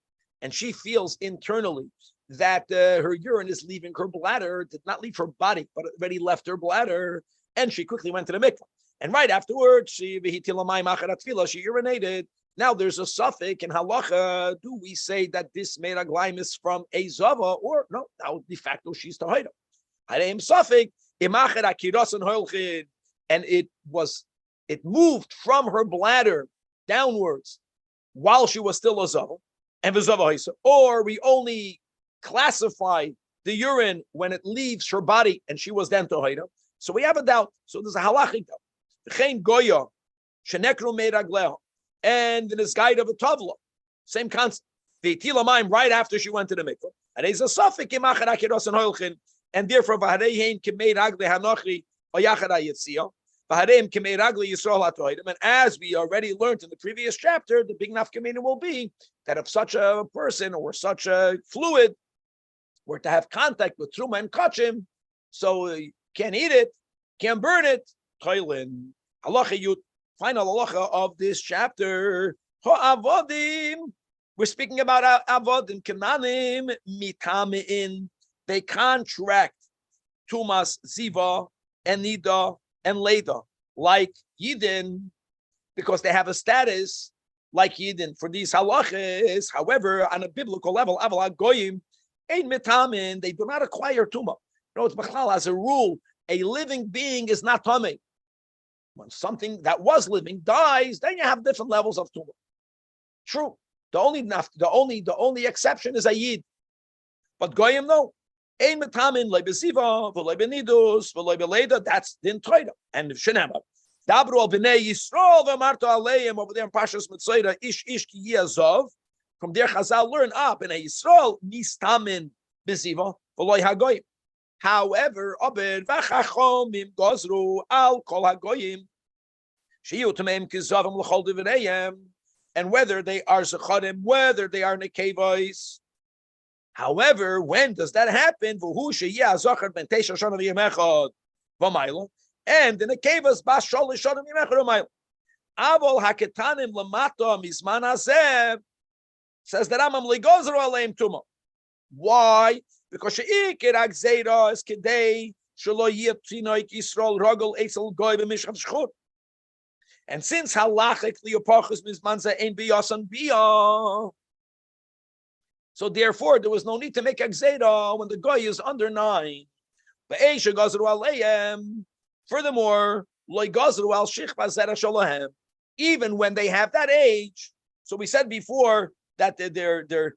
and she feels internally that her urine is leaving her bladder. Did not leave her body, but already left her bladder, and she quickly went to the mikvah. And right afterwards, she urinated. Now there's a suffix in halacha. Do we say that this meiraglaim is from a zava, or no? Now de facto she's tahira. Harem suffix imachet akiras holchin, and it moved from her bladder downwards while she was still a zava, and the zava haisa. Or we only classify the urine when it leaves her body, and she was then tahira. So we have a doubt. So there's a halachic doubt. V'chein goya shenekru meiragleha. And in this guide of a tavla, same concept. The tilamayim right after she went to the mikvah, and there's a suffix imachet akiras and holchin, and therefore v'hareihin k'mei ragli hanochi oyachad hayetzia, v'hareim k'mei ragli yisrael hatoidim. And as we already learned in the previous chapter, the big nafkamina will be that if such a person or such a fluid were to have contact with truma and kachim, so can't eat it, can't burn it. Toilin halacha yut. Final halacha of this chapter. Ha'avodim. We're speaking about avodim. Kananim mitamein. They contract tumas ziva and nida and leda like yidin, because they have a status like yidin for these halachas. However, on a biblical level, aval goyim ein mitamein. They do not acquire tuma. You know, it's machlal as a rule. A living being is not tamei. When something that was living dies, then you have different levels of tumah. True. The only exception is a yid. But goyim no. Ein metamin leibesiva, v'leibenidus, v'leibeleda. That's din toida and shenema. Dabru al b'nei Yisrael v'marto aleim over there in Pashas Mitzayda ish ki yazov. From there, Chazal learn b'nei Yisrael nistamin besiva v'loi hagoyim. However, Abed v'chachomim gozru al kol hagoyim shiyu tameim kizavim l'chol divrayim, and whether they are zecharim, whether they are nekevos. However, when does that happen? V'hu sheyeh zachar ben teisha shana v'yemechad v'mayla, and the nekevos bas sholish shana v'yemechad v'mayla. Avol haketanim lamata mizman hazeh, says the Rambam ligozru aleim tuma. Why? Because she'ikir agzeira is kedei shelo yitinoik Yisrael ragol esel goy b'mishchav shchur. And since halachically upachas mizmanza ain't biyasan biyah, so therefore there was no need to make a gzeira when the guy is under 9. Furthermore, even when they have that age. So we said before that they're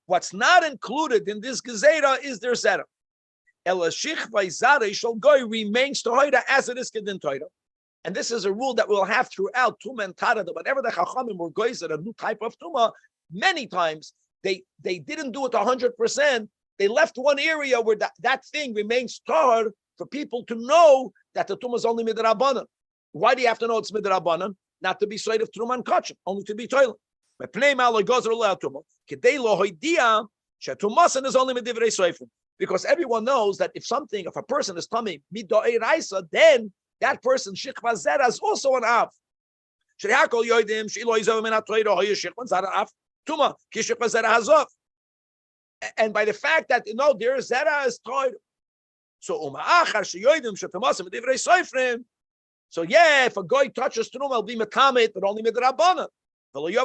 what's not included in this gezerah is their zera. Remains toida as it is kedin toida. And this is a rule that we'll have throughout Tuma and Tada, that whenever the Chachamim were goys at a new type of Tuma, many times they didn't do it 100%. They left one area where that thing remains tar for people to know that the Tuma is only midrabanan. Why do you have to know it's midrabanan? Not to be side of Truma and Kachem, only to be toilet. Is only midivrei soifim. Because everyone knows that if a person is tummy mido'ei raisa, then that person shikva zera is also an av. And by the fact that their zera is toid. So so yeah, if a guy touches truma, it'll be metamit, but only midrabanan. Which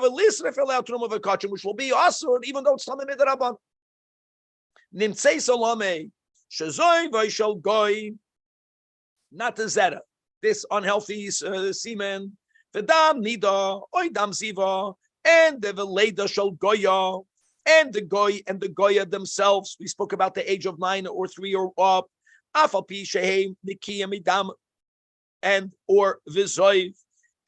will be asur, even though it's tamid midrabanan. Nimtzei salame shazoi vayshal goy, not the zera, this unhealthy semen, the dam nida oy dam ziva, and the veleda shal goya, and the goya themselves. We spoke about the age of 9 or 3 or up. Afal pi shehem nikiyam midam, and or vizoiv,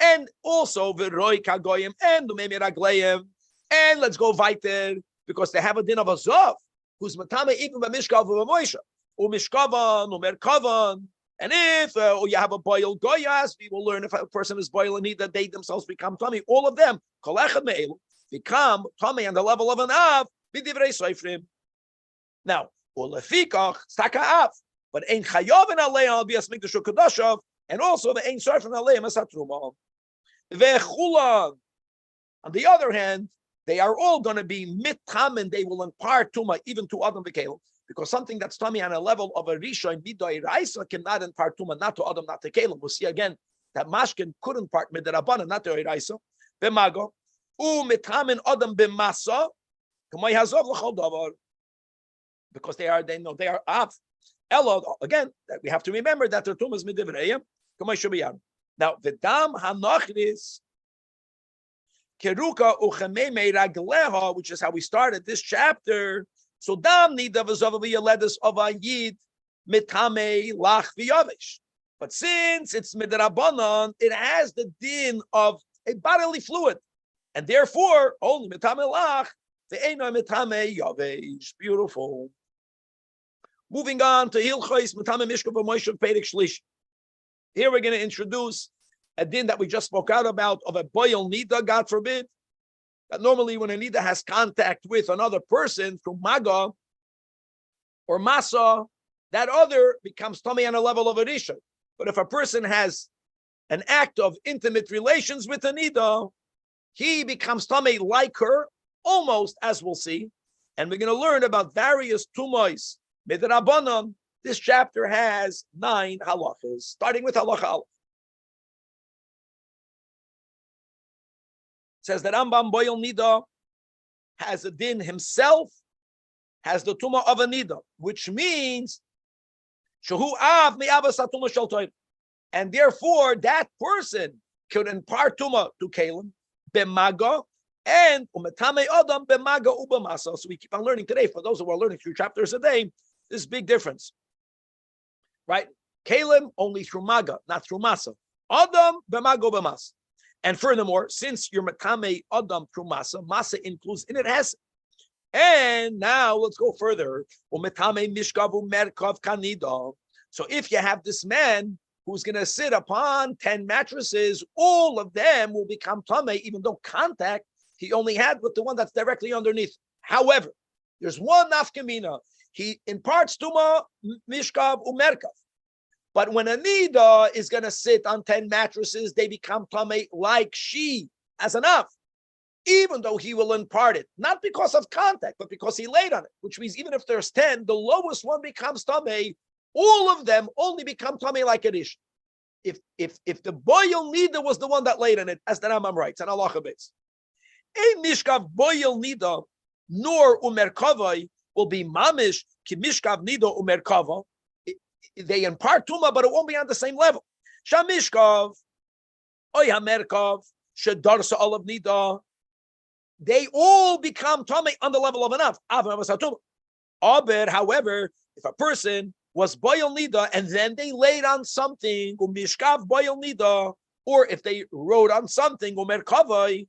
and also v'roi kagoyim and lumemi ragleim, and let's go weiter because they have a din of a zov who's matame even by mishkav v'moisha umishkavan umerkavan. And if you have a boil goyas, we will learn if a person is boil and need that they themselves become tummy. All of them kolechad me'elu become tummy on the level of an av b'divrei soifrim. Now ulefikach staka av, but ein chayovin alei al bias mikdashu kadashav, and also the ein soifrim alei masatruma vechulan. On the other hand, they are all going to be mitam, and they will impart tuma even to Adam v'kelim, because something that's tummy on a level of a rishon midoi raisa cannot impart tuma, not to Adam, not to kelim. We'll see again that mashkin could impart midrabanan, not to raisa. B'mago mitamin Adam b'masa k'may hazov l'chol davar, because they are av. Elo, again, that we have to remember that their tuma is midivrei k'may shubiyam. Now the dam hanachris keruka uchemei ragleha, which is how we started this chapter. So dam nida v'zavaviyaledus of a yid mitame lach v'yavish. But since it's midrabanan, it has the din of a bodily fluid, and therefore only mitame lach ve'ena mitame yavish. Beautiful. Moving on to hilchos mitame mishkav v'moishav perek shlish. Here we're going to introduce a din that we just spoke out about of a boil nida, God forbid. That normally when a nida has contact with another person through maga or masa, that other becomes tummy on a level of a rishon. But if a person has an act of intimate relations with a nida, he becomes tummy like her, almost, as we'll see. And we're going to learn about various tumois midrabanan. This chapter has 9 halachas, starting with halacha aleph. It says that Rambam boil nida has a din himself, has the tumah of a nida, which means shahu av mi'avas hatuma shel toiv, and therefore that person could impart tumah to kalim b'maga and umetame adam b'maga ubamasa. So we keep on learning today. For those who are learning 3 chapters a day, this is big difference. Right? Kalim only through maga, not through masa. Adam b'mago b'mas. And furthermore, since you're matame adam through masa, masa includes in it has. And now let's go further. Umetame mishkavu merkav kanida. So if you have this man who's going to sit upon 10 mattresses, all of them will become tame, even though contact he only had with the one that's directly underneath. However, there's one nafkamina. He imparts tuma, mishkav, umerkav. But when a nida is going to sit on 10 mattresses, they become tamei like she as enough, even though he will impart it, not because of contact, but because he laid on it, which means even if there's 10, the lowest one becomes tamei. All of them only become tamei like a dish. if the boil nida was the one that laid in it, as the Rambam writes, and Allah base, a mishkav boil nida nor umerkavai will be mamish ki mishkav nida umerkava. They impart tuma, but it won't be on the same level. Shamishkav oy hamerkav shedarsa olav nida. They all become tummy on the level of an av. However, if a person was boil nida and then they laid on something, mishkav boil nida, or if they wrote on something, merkavai,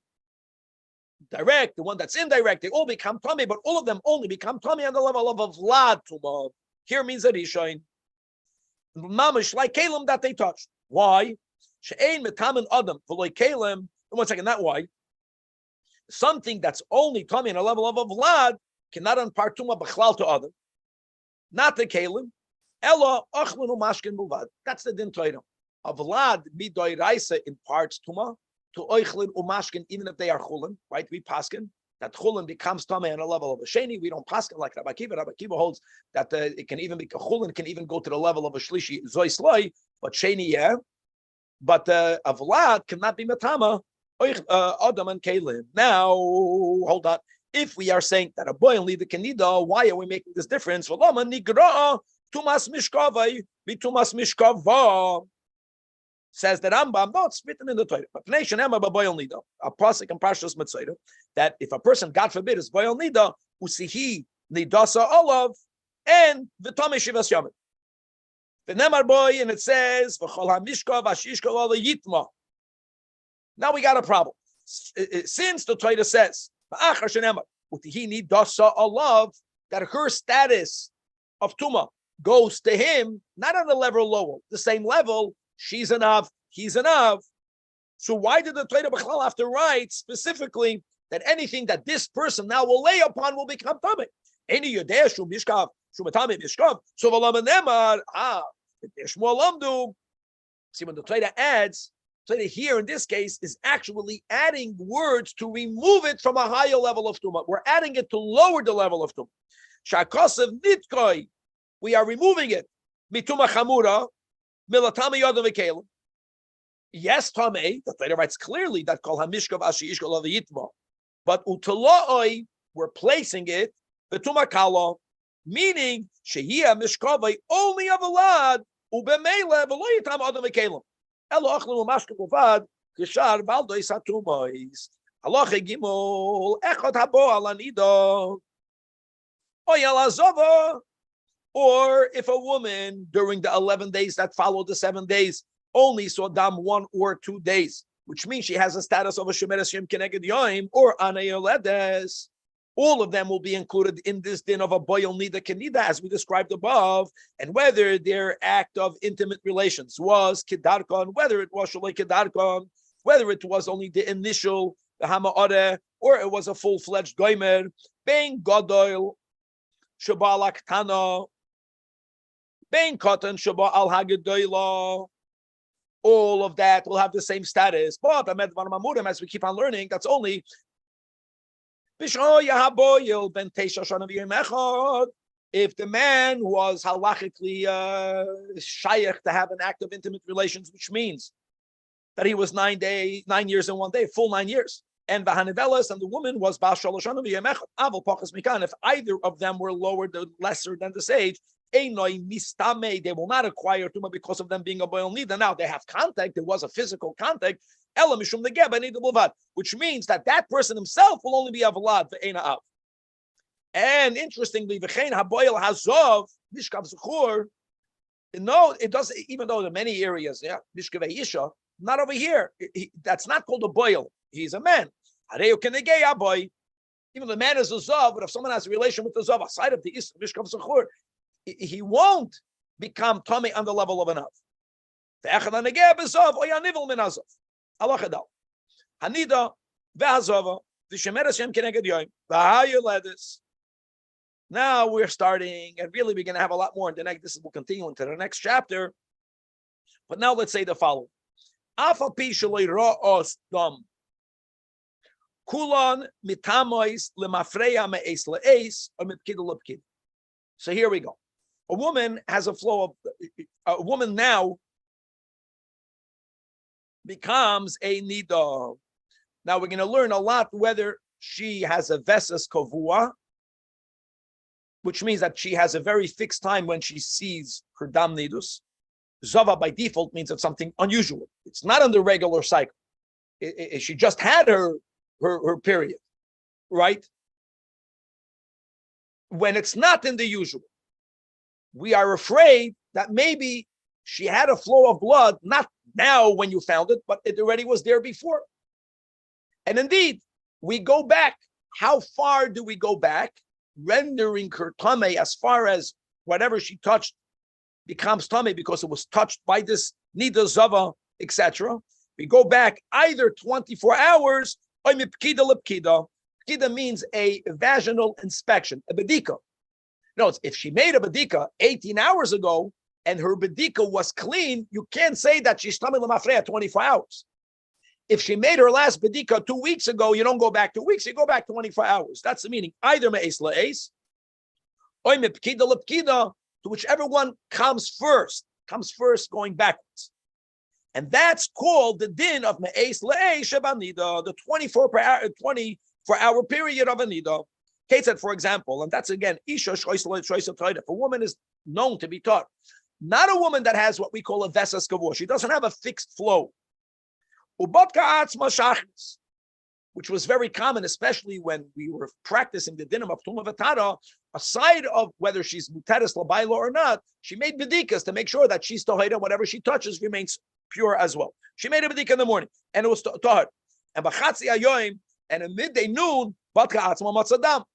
direct, the one that's indirect, they all become tummy, but all of them only become tummy on the level of a vlad tumah. Here means a rishain. Mamish like kalim that they touched. Why? She'ein metamin adam v'loy kalim. 1 second, not why. Something that's only tummy on a level of a vlad cannot impart tumah b'chlal to other. Not the kalim. Ella achlin umashkin muvad. That's the din Torah. A vlad midoiraisa imparts tumah to oichlin umashkin, even if they are chulin. Right? We paskin that chulin becomes tumah on a level of a sheni. We don't paskin like Rabbi Kiva. Rabbi Kiva holds that it can even be chulin can even go to the level of a shlishi zoisloi, but sheni yeah. But a vlad cannot be matama adam and kalim. Now hold on. If we are saying that a boy only the kanida, why are we making this difference? Tumas mishkavai, bitumas mishkava. Says the Rambam, no, it's written in the Torah. But nation emma boy only though. A pasuk and parshas mitzayda that if a person, God forbid, is boy only though, usihi nidasa olav and v'tamei shivas yamim. The nemar boy, and it says v'chol hamishkav ashishkav ala yitma. Now we got a problem. Since the Torah says v'achar shenemar usihi nidasa olav, that her status of tuma goes to him, not on the level lower, the same level. She's enough, he's enough. So why did the Torah B'chlal have to write specifically that anything that this person now will lay upon will become tamei? Any yodeh shum mishkav shum tamei mishkav. So v'lam nemar shmuel lamdu. See, when the Torah adds, Torah here in this case is actually adding words to remove it from a higher level of tumah. We're adding it to lower the level of tumah. Shakasav nitkoi. We are removing it. Mituma chamura, milatami yodam v'kelim. Yes, tamei. The Torah writes clearly that kol hamishkav ashi ishkol aviyitma. But utaloi, we're placing it betuma kala, meaning shehia mishkavai only of a lad ubemele v'lo yitam adam v'kelim. Elo achlim u'mashkim uvad kishar valdo isatumois. Halacha gimel echad habo alanido. Oyalazova. Or if a woman during the 11 days that followed the 7 days only saw dam 1 or 2 days, which means she has a status of a shemeres yom keneged yoim or anayoledes, all of them will be included in this din of a boil nida kenida as we described above, and whether their act of intimate relations was kedarkon, whether it was shaloi kedarkon, whether it was only the initial the hama'oreh, or it was a full-fledged goimer, bein gadol shabalak tana. Bein katan shaba al hagadoila, all of that will have the same status. But as we keep on learning, that's only if the man was halachically shayach to have an act of intimate relations, which means that he was 9 years in 1 day, full 9 years. And Vahanivelas, and the woman was Bal Shaloshanu V'Yemechad. Aval Pachas Mikan. If either of them were lower, lesser than the sage, Einoi Mistame, they will not acquire Tuma because of them being a boil nida. Now they have contact, there was a physical contact, Ela Mishum Negeba Nida Bulvad, which means that that person himself will only be Avalad Ve'ena Av. And interestingly, V'chein HaBoil Hazov, Mishkav Zuchur, no, it does, even though in many areas, yeah, Mishkav Isha, not over here. That's not called a boil. He's a man. Even the man is a zav, but if someone has a relation with the zav aside of the Mishkav Zuchur, he won't become tummy on the level of an av. Now we're starting, and really we're going to have a lot more in the next. This will continue into the next chapter. But now let's say the following. Kulan mitamois lemafreya me'es le'es or mipkid lepkid. So here we go. A woman has a flow of a woman now becomes a nida. Now we're going to learn a lot whether she has a vesas kavua, which means that she has a very fixed time when she sees her dam nidus. Zava by default means it's something unusual. It's not on the regular cycle. She just had her period, right? When it's not in the usual, we are afraid that maybe she had a flow of blood, not now when you found it, but it already was there before. And indeed, we go back. How far do we go back? Rendering her tameh as far as whatever she touched becomes tameh because it was touched by this nida zava, etc. We go back either 24 hours or mipkida lepkida. Pkida means a vaginal inspection, a bedika. No, if she made a bedika 18 hours ago and her bedika was clean, you can't say that she's tameh lemafreya 24 hours. If she made her last bedika 2 weeks ago, you don't go back 2 weeks, you go back 24 hours. That's the meaning. Either me'es la'es, or mepkida lepkida, to whichever one comes first going backwards. And that's called the din of me'es la'es shebanida, the 24-hour period of a nida. Kate said, for example, and that's again, isha if a woman is known to be taught, not a woman that has what we call a vesas kavua, she doesn't have a fixed flow. Which was very common, especially when we were practicing the dinim of Tumah V'Tara, aside of whether she's muteris labayla or not, she made bedikas to make sure that she's tohida, whatever she touches remains pure as well. She made a bedika in the morning, and it was tohid. And b'chatzi ayoyim, and at midday noon, batka atzma matzadam.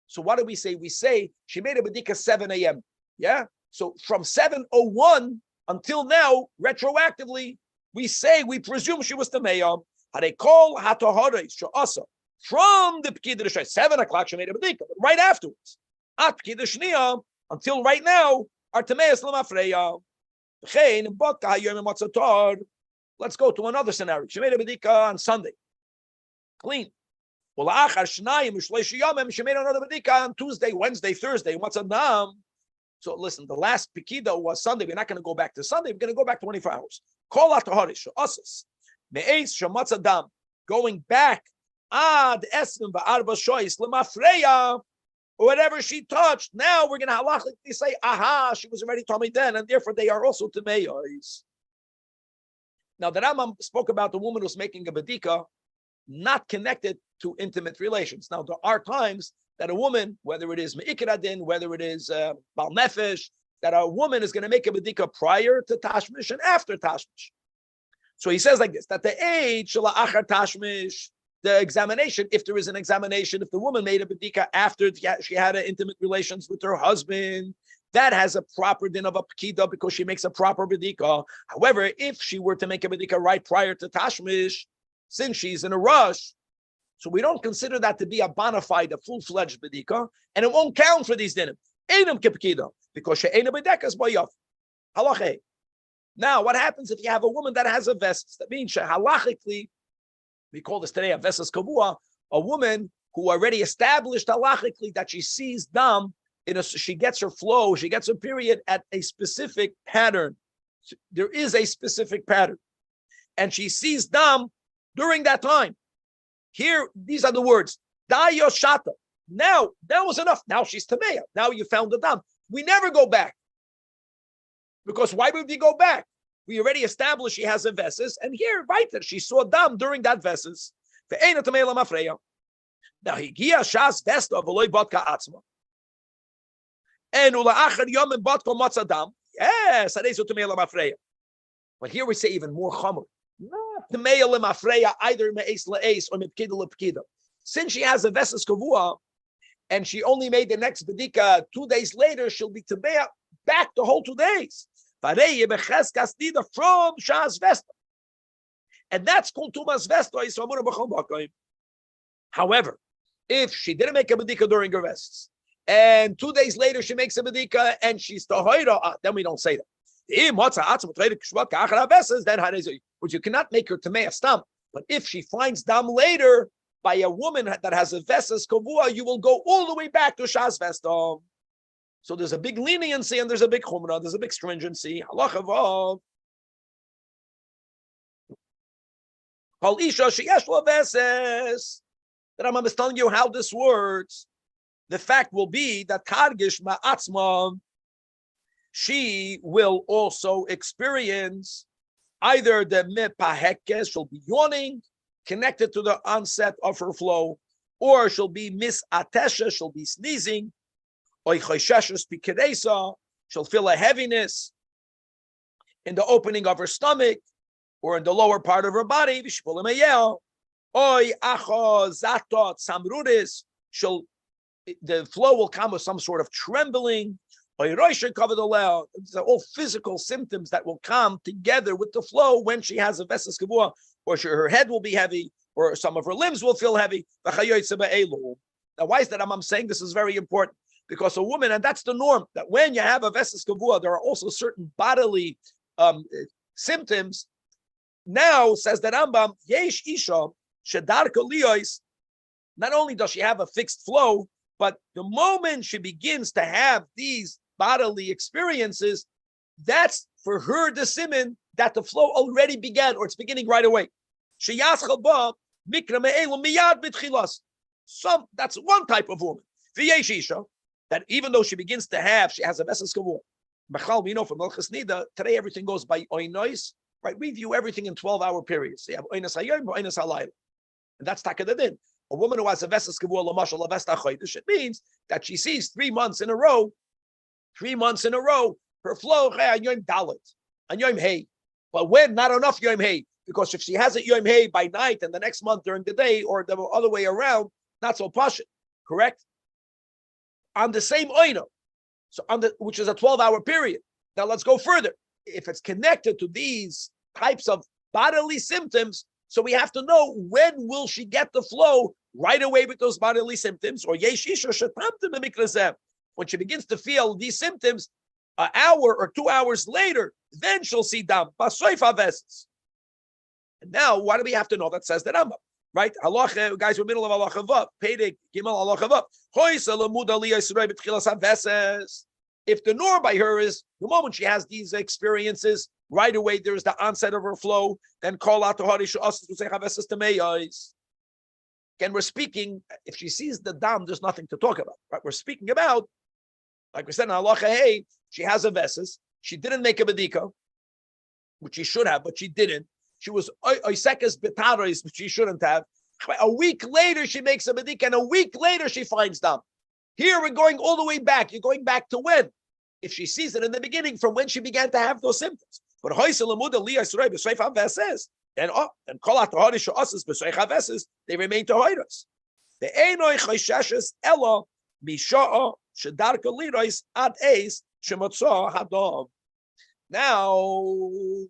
So what do we say? We say she made a bedika 7 a.m. Yeah? So from 7:01 until now, retroactively, we presume she was Tameyam. Had a call hatohara sha'asa from the Pekida Shai, 7 o'clock she made a bedika, but right afterwards, at Pekida Shniya, until right now, are Tameyas Lamafreya. Let's go to another scenario. She made a bedika on Sunday, clean. She made another bedika on Tuesday, Wednesday, Thursday. What's a dam? So listen, the last Pekida was Sunday. We're not going to go back to Sunday. We're going to go back 24 hours. Call out to Harish, Asas, Me'es Shamatzadam, going back, Ad Esrim Ba'arba Shois, Lemafreya, whatever she touched. Now we're going to halachically say, aha, she was already Tommy then, and therefore they are also Tameyos. Now, the Rambam spoke about the woman who's making a bedika, not connected to intimate relations. Now, there are times that a woman, whether it is Me'ikradin, whether it is Bal Nefesh, that a woman is going to make a bedika prior to Tashmish and after Tashmish. So he says like this, that the age, Achar Tashmish, the examination, if there is an examination, if the woman made a bedika after she had intimate relations with her husband, that has a proper din of a pkida because she makes a proper bedika. However, if she were to make a bedika right prior to Tashmish, since she's in a rush, so we don't consider that to be a bona fide, a full-fledged bedika, and it won't count for these dinim. Einam kepkida, because she ain't a bedekas boyaf. Halachei. Now, what happens if you have a woman that has a vesas? That means halachically, we call this today a vesas kavua, a woman who already established halachically that she sees dam, she gets her flow, she gets her period at a specific pattern. There is a specific pattern. And she sees dam during that time. Here, these are the words. Da yoshata. Now, that was enough. Now she's Tameya. Now you found the dam. We never go back. Because why would we go back? We already established she has a vesas, and here, right there, she saw dam during that vesas. Now, higia shas vesta v'loy botka atzma. And ula'achar yom and botka matzah dam. Yes, adesu Tameya lamafreya. But here we say even more chamor. Not Tameya lamafreya, either me'es la'es or mepkida lepkida. Since she has a vesas kavua, and she only made the next bedika 2 days later, she'll be Tameya back the whole 2 days. From Shas Vesta. And that's called Tumas Vesta. However, if she didn't make a bedika during her vests, and 2 days later she makes a bedika and she's Tahoira, then we don't say that. Then but you cannot make her Tameya Stam. But if she finds dam later by a woman that has a Vesas Kavua, you will go all the way back to Shas Vesta. So there's a big leniency and there's a big chumrah, there's a big stringency. Halacha vav. Kol isha sheyesh lo veses. The Rambam is telling you how this works. The fact will be that Targish Ma'atzma, she will also experience either the mepahekes, she'll be yawning, connected to the onset of her flow, or she'll be misatesha, she'll be sneezing, or she'll feel a heaviness in the opening of her stomach or in the lower part of her body. The flow will come with some sort of trembling. These are all physical symptoms that will come together with the flow when she has a vesas kavua, or her head will be heavy, or some of her limbs will feel heavy. Now, why is that I'm saying this is very important? Because a woman, and that's the norm, that when you have a vesas kavua, there are also certain bodily symptoms. Now, says the Rambam, Yesh Isha, Shedarka Liyos, not only does she have a fixed flow, but the moment she begins to have these bodily experiences, that's for her the siman that the flow already began, or it's beginning right away. That's one type of woman. That even though she begins to have, she has a vesas kavua. We know from Melchus Nida, today everything goes by oinois, right? We view everything in 12-hour periods. So you have oinas hayom, oinas halayla. And that's takadadin. A woman who has a vesas kavua lamashal avesta chodesh, it means that she sees 3 months in a row, her flow yom dalet and yom hey. But when not enough yom hey, because if she has it yom hey by night and the next month during the day, or the other way around, not so pashut, correct? On the same oina, so which is a 12-hour period. Now let's go further. If it's connected to these types of bodily symptoms, so we have to know when will she get the flow right away with those bodily symptoms, or when she begins to feel these symptoms, an hour or 2 hours later, then she'll see dam. And now, why do we have to know that? Says the Rambam, right? Halacha, guys, we're middle of halacha vav. Peidik gimel halacha vav. If the norm by her is the moment she has these experiences, right away there's the onset of her flow, then call out to harish us. Again, we're speaking, if she sees the dam, there's nothing to talk about, right? We're speaking about, like we said in halacha, hey, she has a vesas, she didn't make a bedika, which she should have, but she didn't. She was oisekes betaros, which she shouldn't have. A week later, she makes a bedika, and a week later, she finds dam. Here, we're going all the way back. You're going back to when? If she sees it in the beginning, from when she began to have those symptoms. But then call out the harish asas b'soichaveses, they remain to hoiros. The einoi chayshes elo misha'a shedarka lirois ad eis shemotza hadam. Now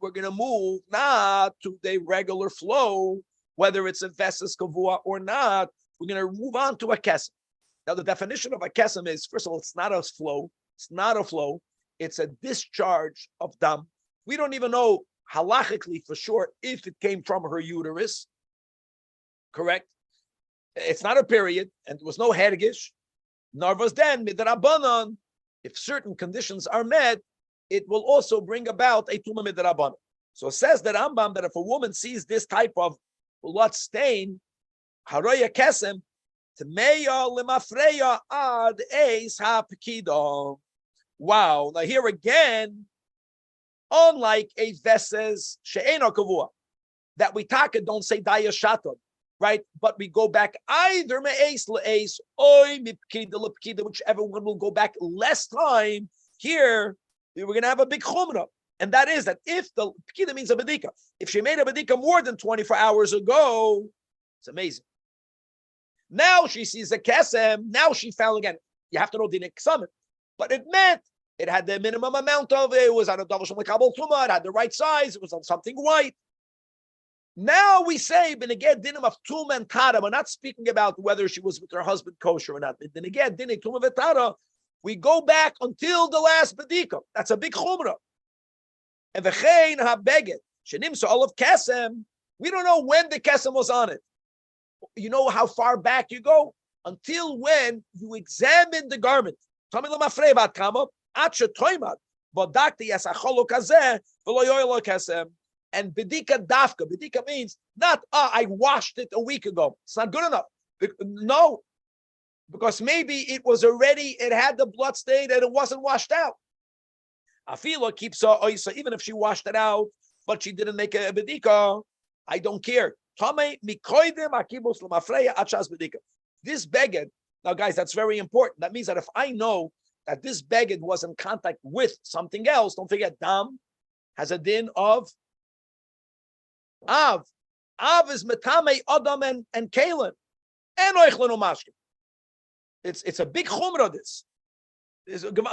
we're going to move not to the regular flow, whether it's a vesas kavua or not. We're going to move on to a kesem. Now the definition of a kesem is, first of all, it's not a flow. It's not a flow. It's a discharge of dam. We don't even know halachically for sure if it came from her uterus. Correct? It's not a period, and there was no hergish. Nor was then midrabanan. If certain conditions are met, it will also bring about a tuma midrabanan. So it says that Rambam that if a woman sees this type of blood stain, haroya kesem, tmeya lemafreya ad eis hapkidom. Wow! Now here again, unlike a veses she'ena kavua, that we taka don't say daya shaton, right? But we go back either me'es le'es or mipkida lepkida, whichever one will go back less time. Here we're going to have a big chumrah, and that is that if the pkida means a bedika, if she made a bedika more than 24 hours ago, it's amazing. Now she sees a kesem. Now she found again. You have to know the summit. But it meant it had the minimum amount of it. It was on a double shemekabel tuma. It had the right size. It was on something white. Now we say beneged dinim of tum and tara. We're not speaking about whether she was with her husband kosher or not. Beneged dinim tum and tara. We go back until the last bedika. That's a big chumrah. And v'chein habeget shenimsa olav kesem. We don't know when the kesem was on it. You know how far back you go until when you examine the garment. If And bedika dafka. Bedika means not, I washed it a week ago. It's not good enough. No, because maybe it had the blood stain and it wasn't washed out. Afila keeps oisa, even if she washed it out, but she didn't make a bedika, I don't care. This beged, now guys, that's very important. That means that if I know that this beged was in contact with something else, don't forget, dam has a din of av. Av is metame adam and kalim and oichlin umashkin. It's a big chumrah.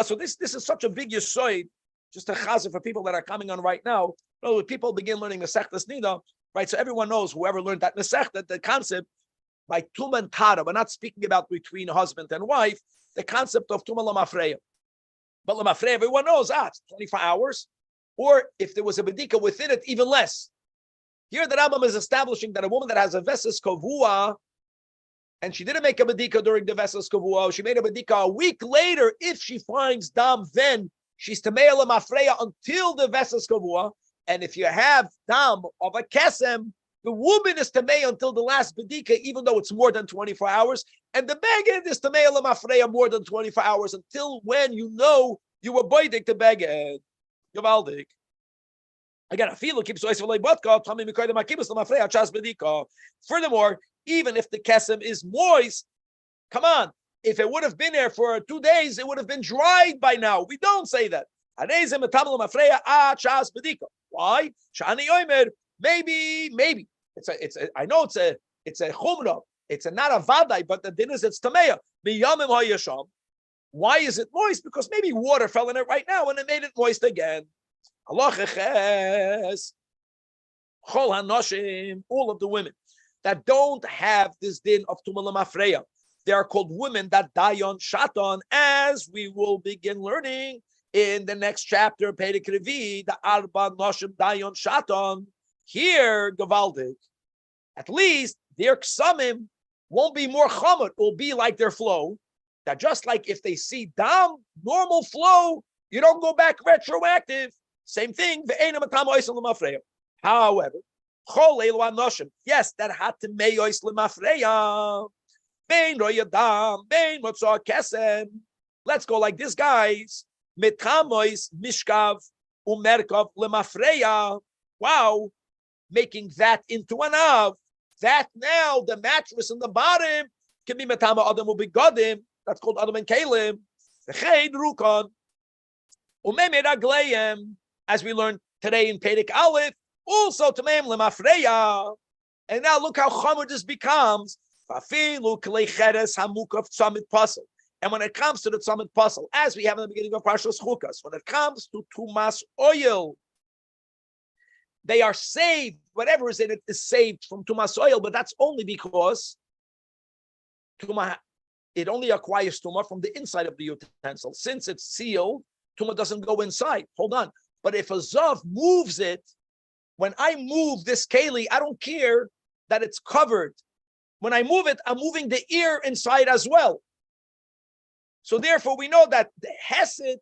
So this is such a big yisoid. Just a chazah for people that are coming on right now. When people begin learning the Masechtas Nida, right? So everyone knows, whoever learned that Masechta, the concept by Tuma and Tara. We're not speaking about between husband and wife. The concept of Tuma Lamafreya. But Lamafreya, everyone knows, it's 24 hours. Or if there was a bedika within it, even less. Here the Rambam is establishing that a woman that has a Veses Kavua, and she didn't make a bedika during the Veses Kavua, she made a bedika a week later, if she finds dam, then she's Tamei Lamafreya until the Veses Kavua. And if you have dam of a kesem, the woman is Tamei until the last bedika, even though it's more than 24 hours. And the beged is Tamei Lamafreya more than 24 hours until when you know you were boidik the beged. Yavaldik. Again, a filo keeps furthermore, even if the kesem is moist, come on, if it would have been there for 2 days, it would have been dried by now. We don't say that. Why? Maybe. I know it's a chumrah. It's not a vaday, but the din is it's tameya. Why is it moist? Because maybe water fell in it right now and it made it moist again. All of the women that don't have this din of Tumah Lamafreya, they are called women that die on Shatan, as we will begin learning in the next chapter, Perek Revi, the Arba Noshim die on Shatan. Here, Gavaldik, at least their ksamim won't be more chamut, it will be like their flow. That just like if they see dam, normal flow, you don't go back retroactive. Same thing. However, yes, that had to meyois lemafreya. Let's go like this, guys. Metamois mishkav umerkav lemafreya. Wow, making that into an av. That now the mattress in the bottom can be metama adam will be godim. That's called adam and kalim. V'chein rukon umemed agleim. As we learned today in Perek Aleph, also Tameim Lemafreya. And now look how Chomer this becomes. And when it comes to the Tzamid Pasal, as we have in the beginning of Parshas Chukas, when it comes to Tumas oil, they are saved. Whatever is in it is saved from Tumas oil, but that's only because Tumah, it only acquires Tumah from the inside of the utensil. Since it's sealed, Tumah doesn't go inside. Hold on. But if a Zav moves it, when I move this keli, I don't care that it's covered. When I move it, I'm moving the ear inside as well. So therefore, we know that the Hesed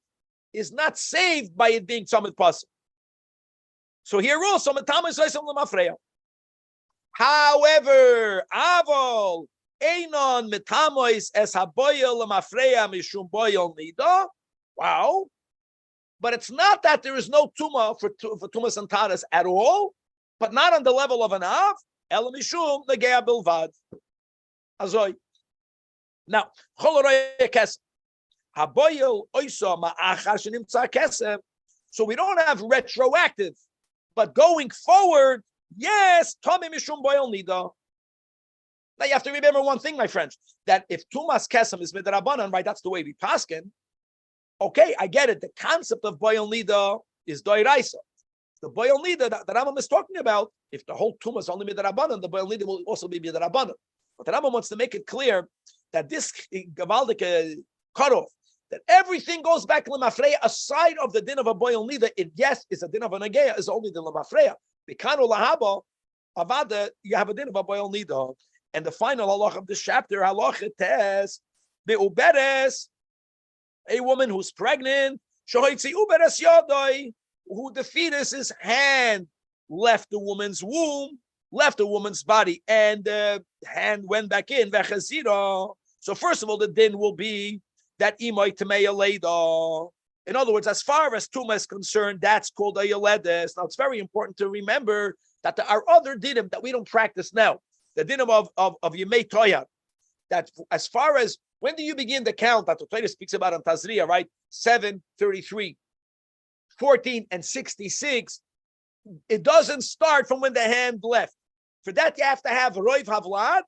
is not saved by it being Tzamid Pasal. So here also, however, Avol, Einon Metamois es Haboyel Lemafreya Mishum Boyel Nida. Wow. But it's not that there is no Tumah for Tumas and Taras at all, but not on the level of an Av, El Mishum Negea Bilvad. Azoy. Now, Choloroy Kesem. Haboyel Oisa Ma'achar Shenimtza Kesem. So we don't have retroactive, but going forward, yes, Tommy Mishum Boyel Nida. Now you have to remember one thing, my friends, that if Tumas Kesem is Midrabanan, right, that's the way we paskin. Okay, I get it. The concept of Boyel Nida is Doiraisa. The Boyel Nida that the Rambam is talking about, if the whole Tumah is only Midrabanan, the Boyel Nida will also be Midrabanan. But the Rambam wants to make it clear that this Gavaldik cutoff, that everything goes back to Lemafreya aside of the din of a Boyel Nida. It, yes, is a din of a Nageya, is only the Lemafreya. Bikanu Lahaba, Avada, you have a din of a Boyel Nida. And the final halach of this chapter, halach tes, Beuberes, a woman who's pregnant, who the fetus is hand. left the woman's womb, left the woman's body, and the hand went back in. So first of all, the din will be that imay tameya leida. In other words, as far as Tuma is concerned, that's called a Yoledes. Now, it's very important to remember that there are other dinim that we don't practice now. The dinim of Yemei Toyar. That as far as, when do you begin the count that the Torah speaks about on Tazria, right? 7, 33, 14, and 66. It doesn't start from when the hand left. For that, you have to have Roiv Havlad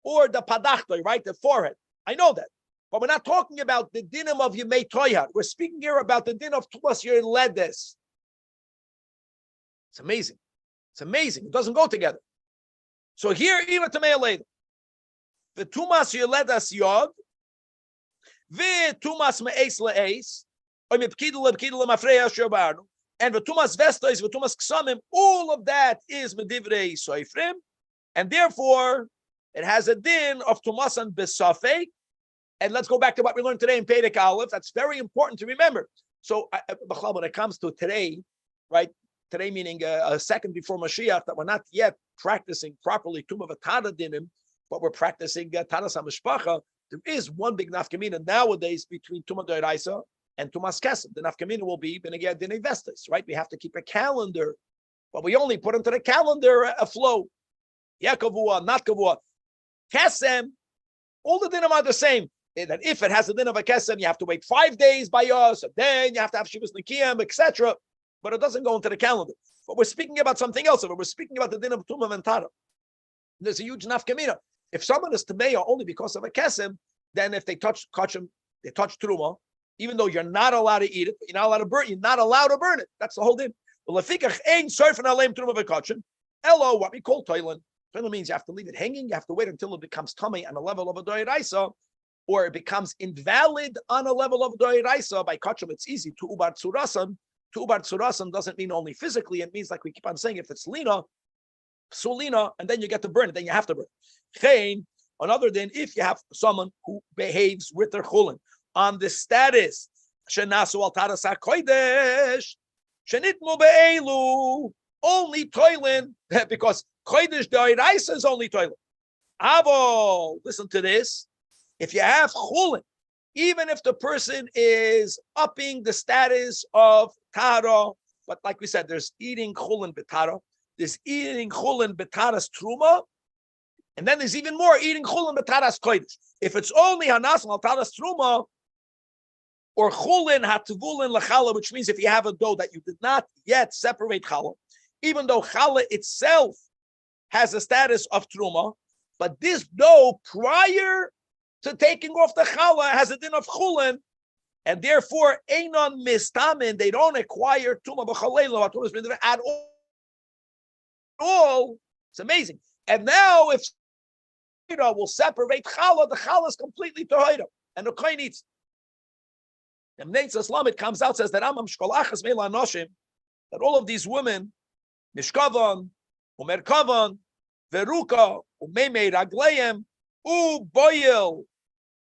or the Padachtoi, right? The forehead. I know that. But we're not talking about the dinim of Yemei Toyar. We're speaking here about the din of Tumas Yoledes. It's amazing. It's amazing. It doesn't go together. So here, even Tamei later. The Tumas Yoledes Yod, the Tumas Me'es Le'es, or Mepkidul Lebkidul Mafreya Shobarnu, and the Tumas Vestais, the Tumas Ksamim, all of that is Medivrei Soifrim, and therefore it has a din of Tumasan Besafek. And let's go back to what we learned today in Perek Aleph. That's very important to remember. So, when it comes to today, right? Today meaning a second before Mashiach, that we're not yet practicing properly Tumah V'Tada Dinim, but we're practicing Tadas HaMishpacha. There is one big nafkamina nowadays between Tumah D'Oraisa and Tumas Kesem. The nafkamina will be B'negei Dinei Vestais, right? We have to keep a calendar, but we only put into the calendar a flow. Yeah, kavua, not kavua. Kesem, all the dinim are the same. That if it has a din of a kesem, you have to wait 5 days by us, and then you have to have shivas nikiyam, etc. But it doesn't go into the calendar. But we're speaking about something else. We're speaking about the din of tumah and tara. There's a huge nafkamina. If someone is tameya only because of a kesem, then if they touch him, they touch truma, even though you're not allowed to eat it, you're not allowed to burn. You're not allowed to burn it. That's the whole din. Well, lefikach ein surfing aleim truma v'kachim. Elo, what we call toilen. Toilen means you have to leave it hanging. You have to wait until it becomes tummy on a level of a doiraisa. Or it becomes invalid on a level of doiraisa. By kachim, it's easy. To ubar tsurasan. To ubar tsurasan doesn't mean only physically. It means, like we keep on saying, if it's lina, sulina, and then you get to burn it, then you have to burn it. Chein, another than if you have someone who behaves with their chulin on the status shenasu al taras hakodesh shenitmu be'elu, only toilin, because kodesh doiraisa is only toilin. Avo, listen to this. If you have chulin, even if the person is upping the status of tara, but like we said, there's eating chulin betara, there's eating chulin betaras truma, and then there's even more eating chulin betaras kodesh. If it's only hanas al taras truma, or chulin hatvulin lechala, which means if you have a dough that you did not yet separate challah, even though challah itself has a status of truma, but this dough prior to taking off the challah has a din of chulin, and therefore einon mistamin, they don't acquire tuma b'chalelo at all. It's amazing. And now if will separate challah, the challah is completely tohira, and the kohen eats. And Neitz Islam, it comes out, says that Rambam shkolachas meila noshim, that all of these women, mishkavan, umerkavan, veruka, umemei ragleim, uboyel,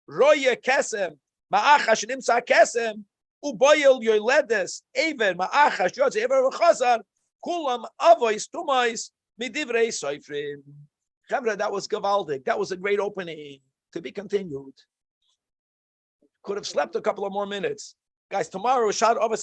roye kesem, ma'achash nimsa kesem, uboyel yoledes, even ma'achash yotze ever v'chazar, kulam avois tumais midivrei soifrim. Chavra, that was gavaldik. That was a great opening. To be continued. Could have slept a couple of more minutes. Guys, tomorrow, Shad Abbas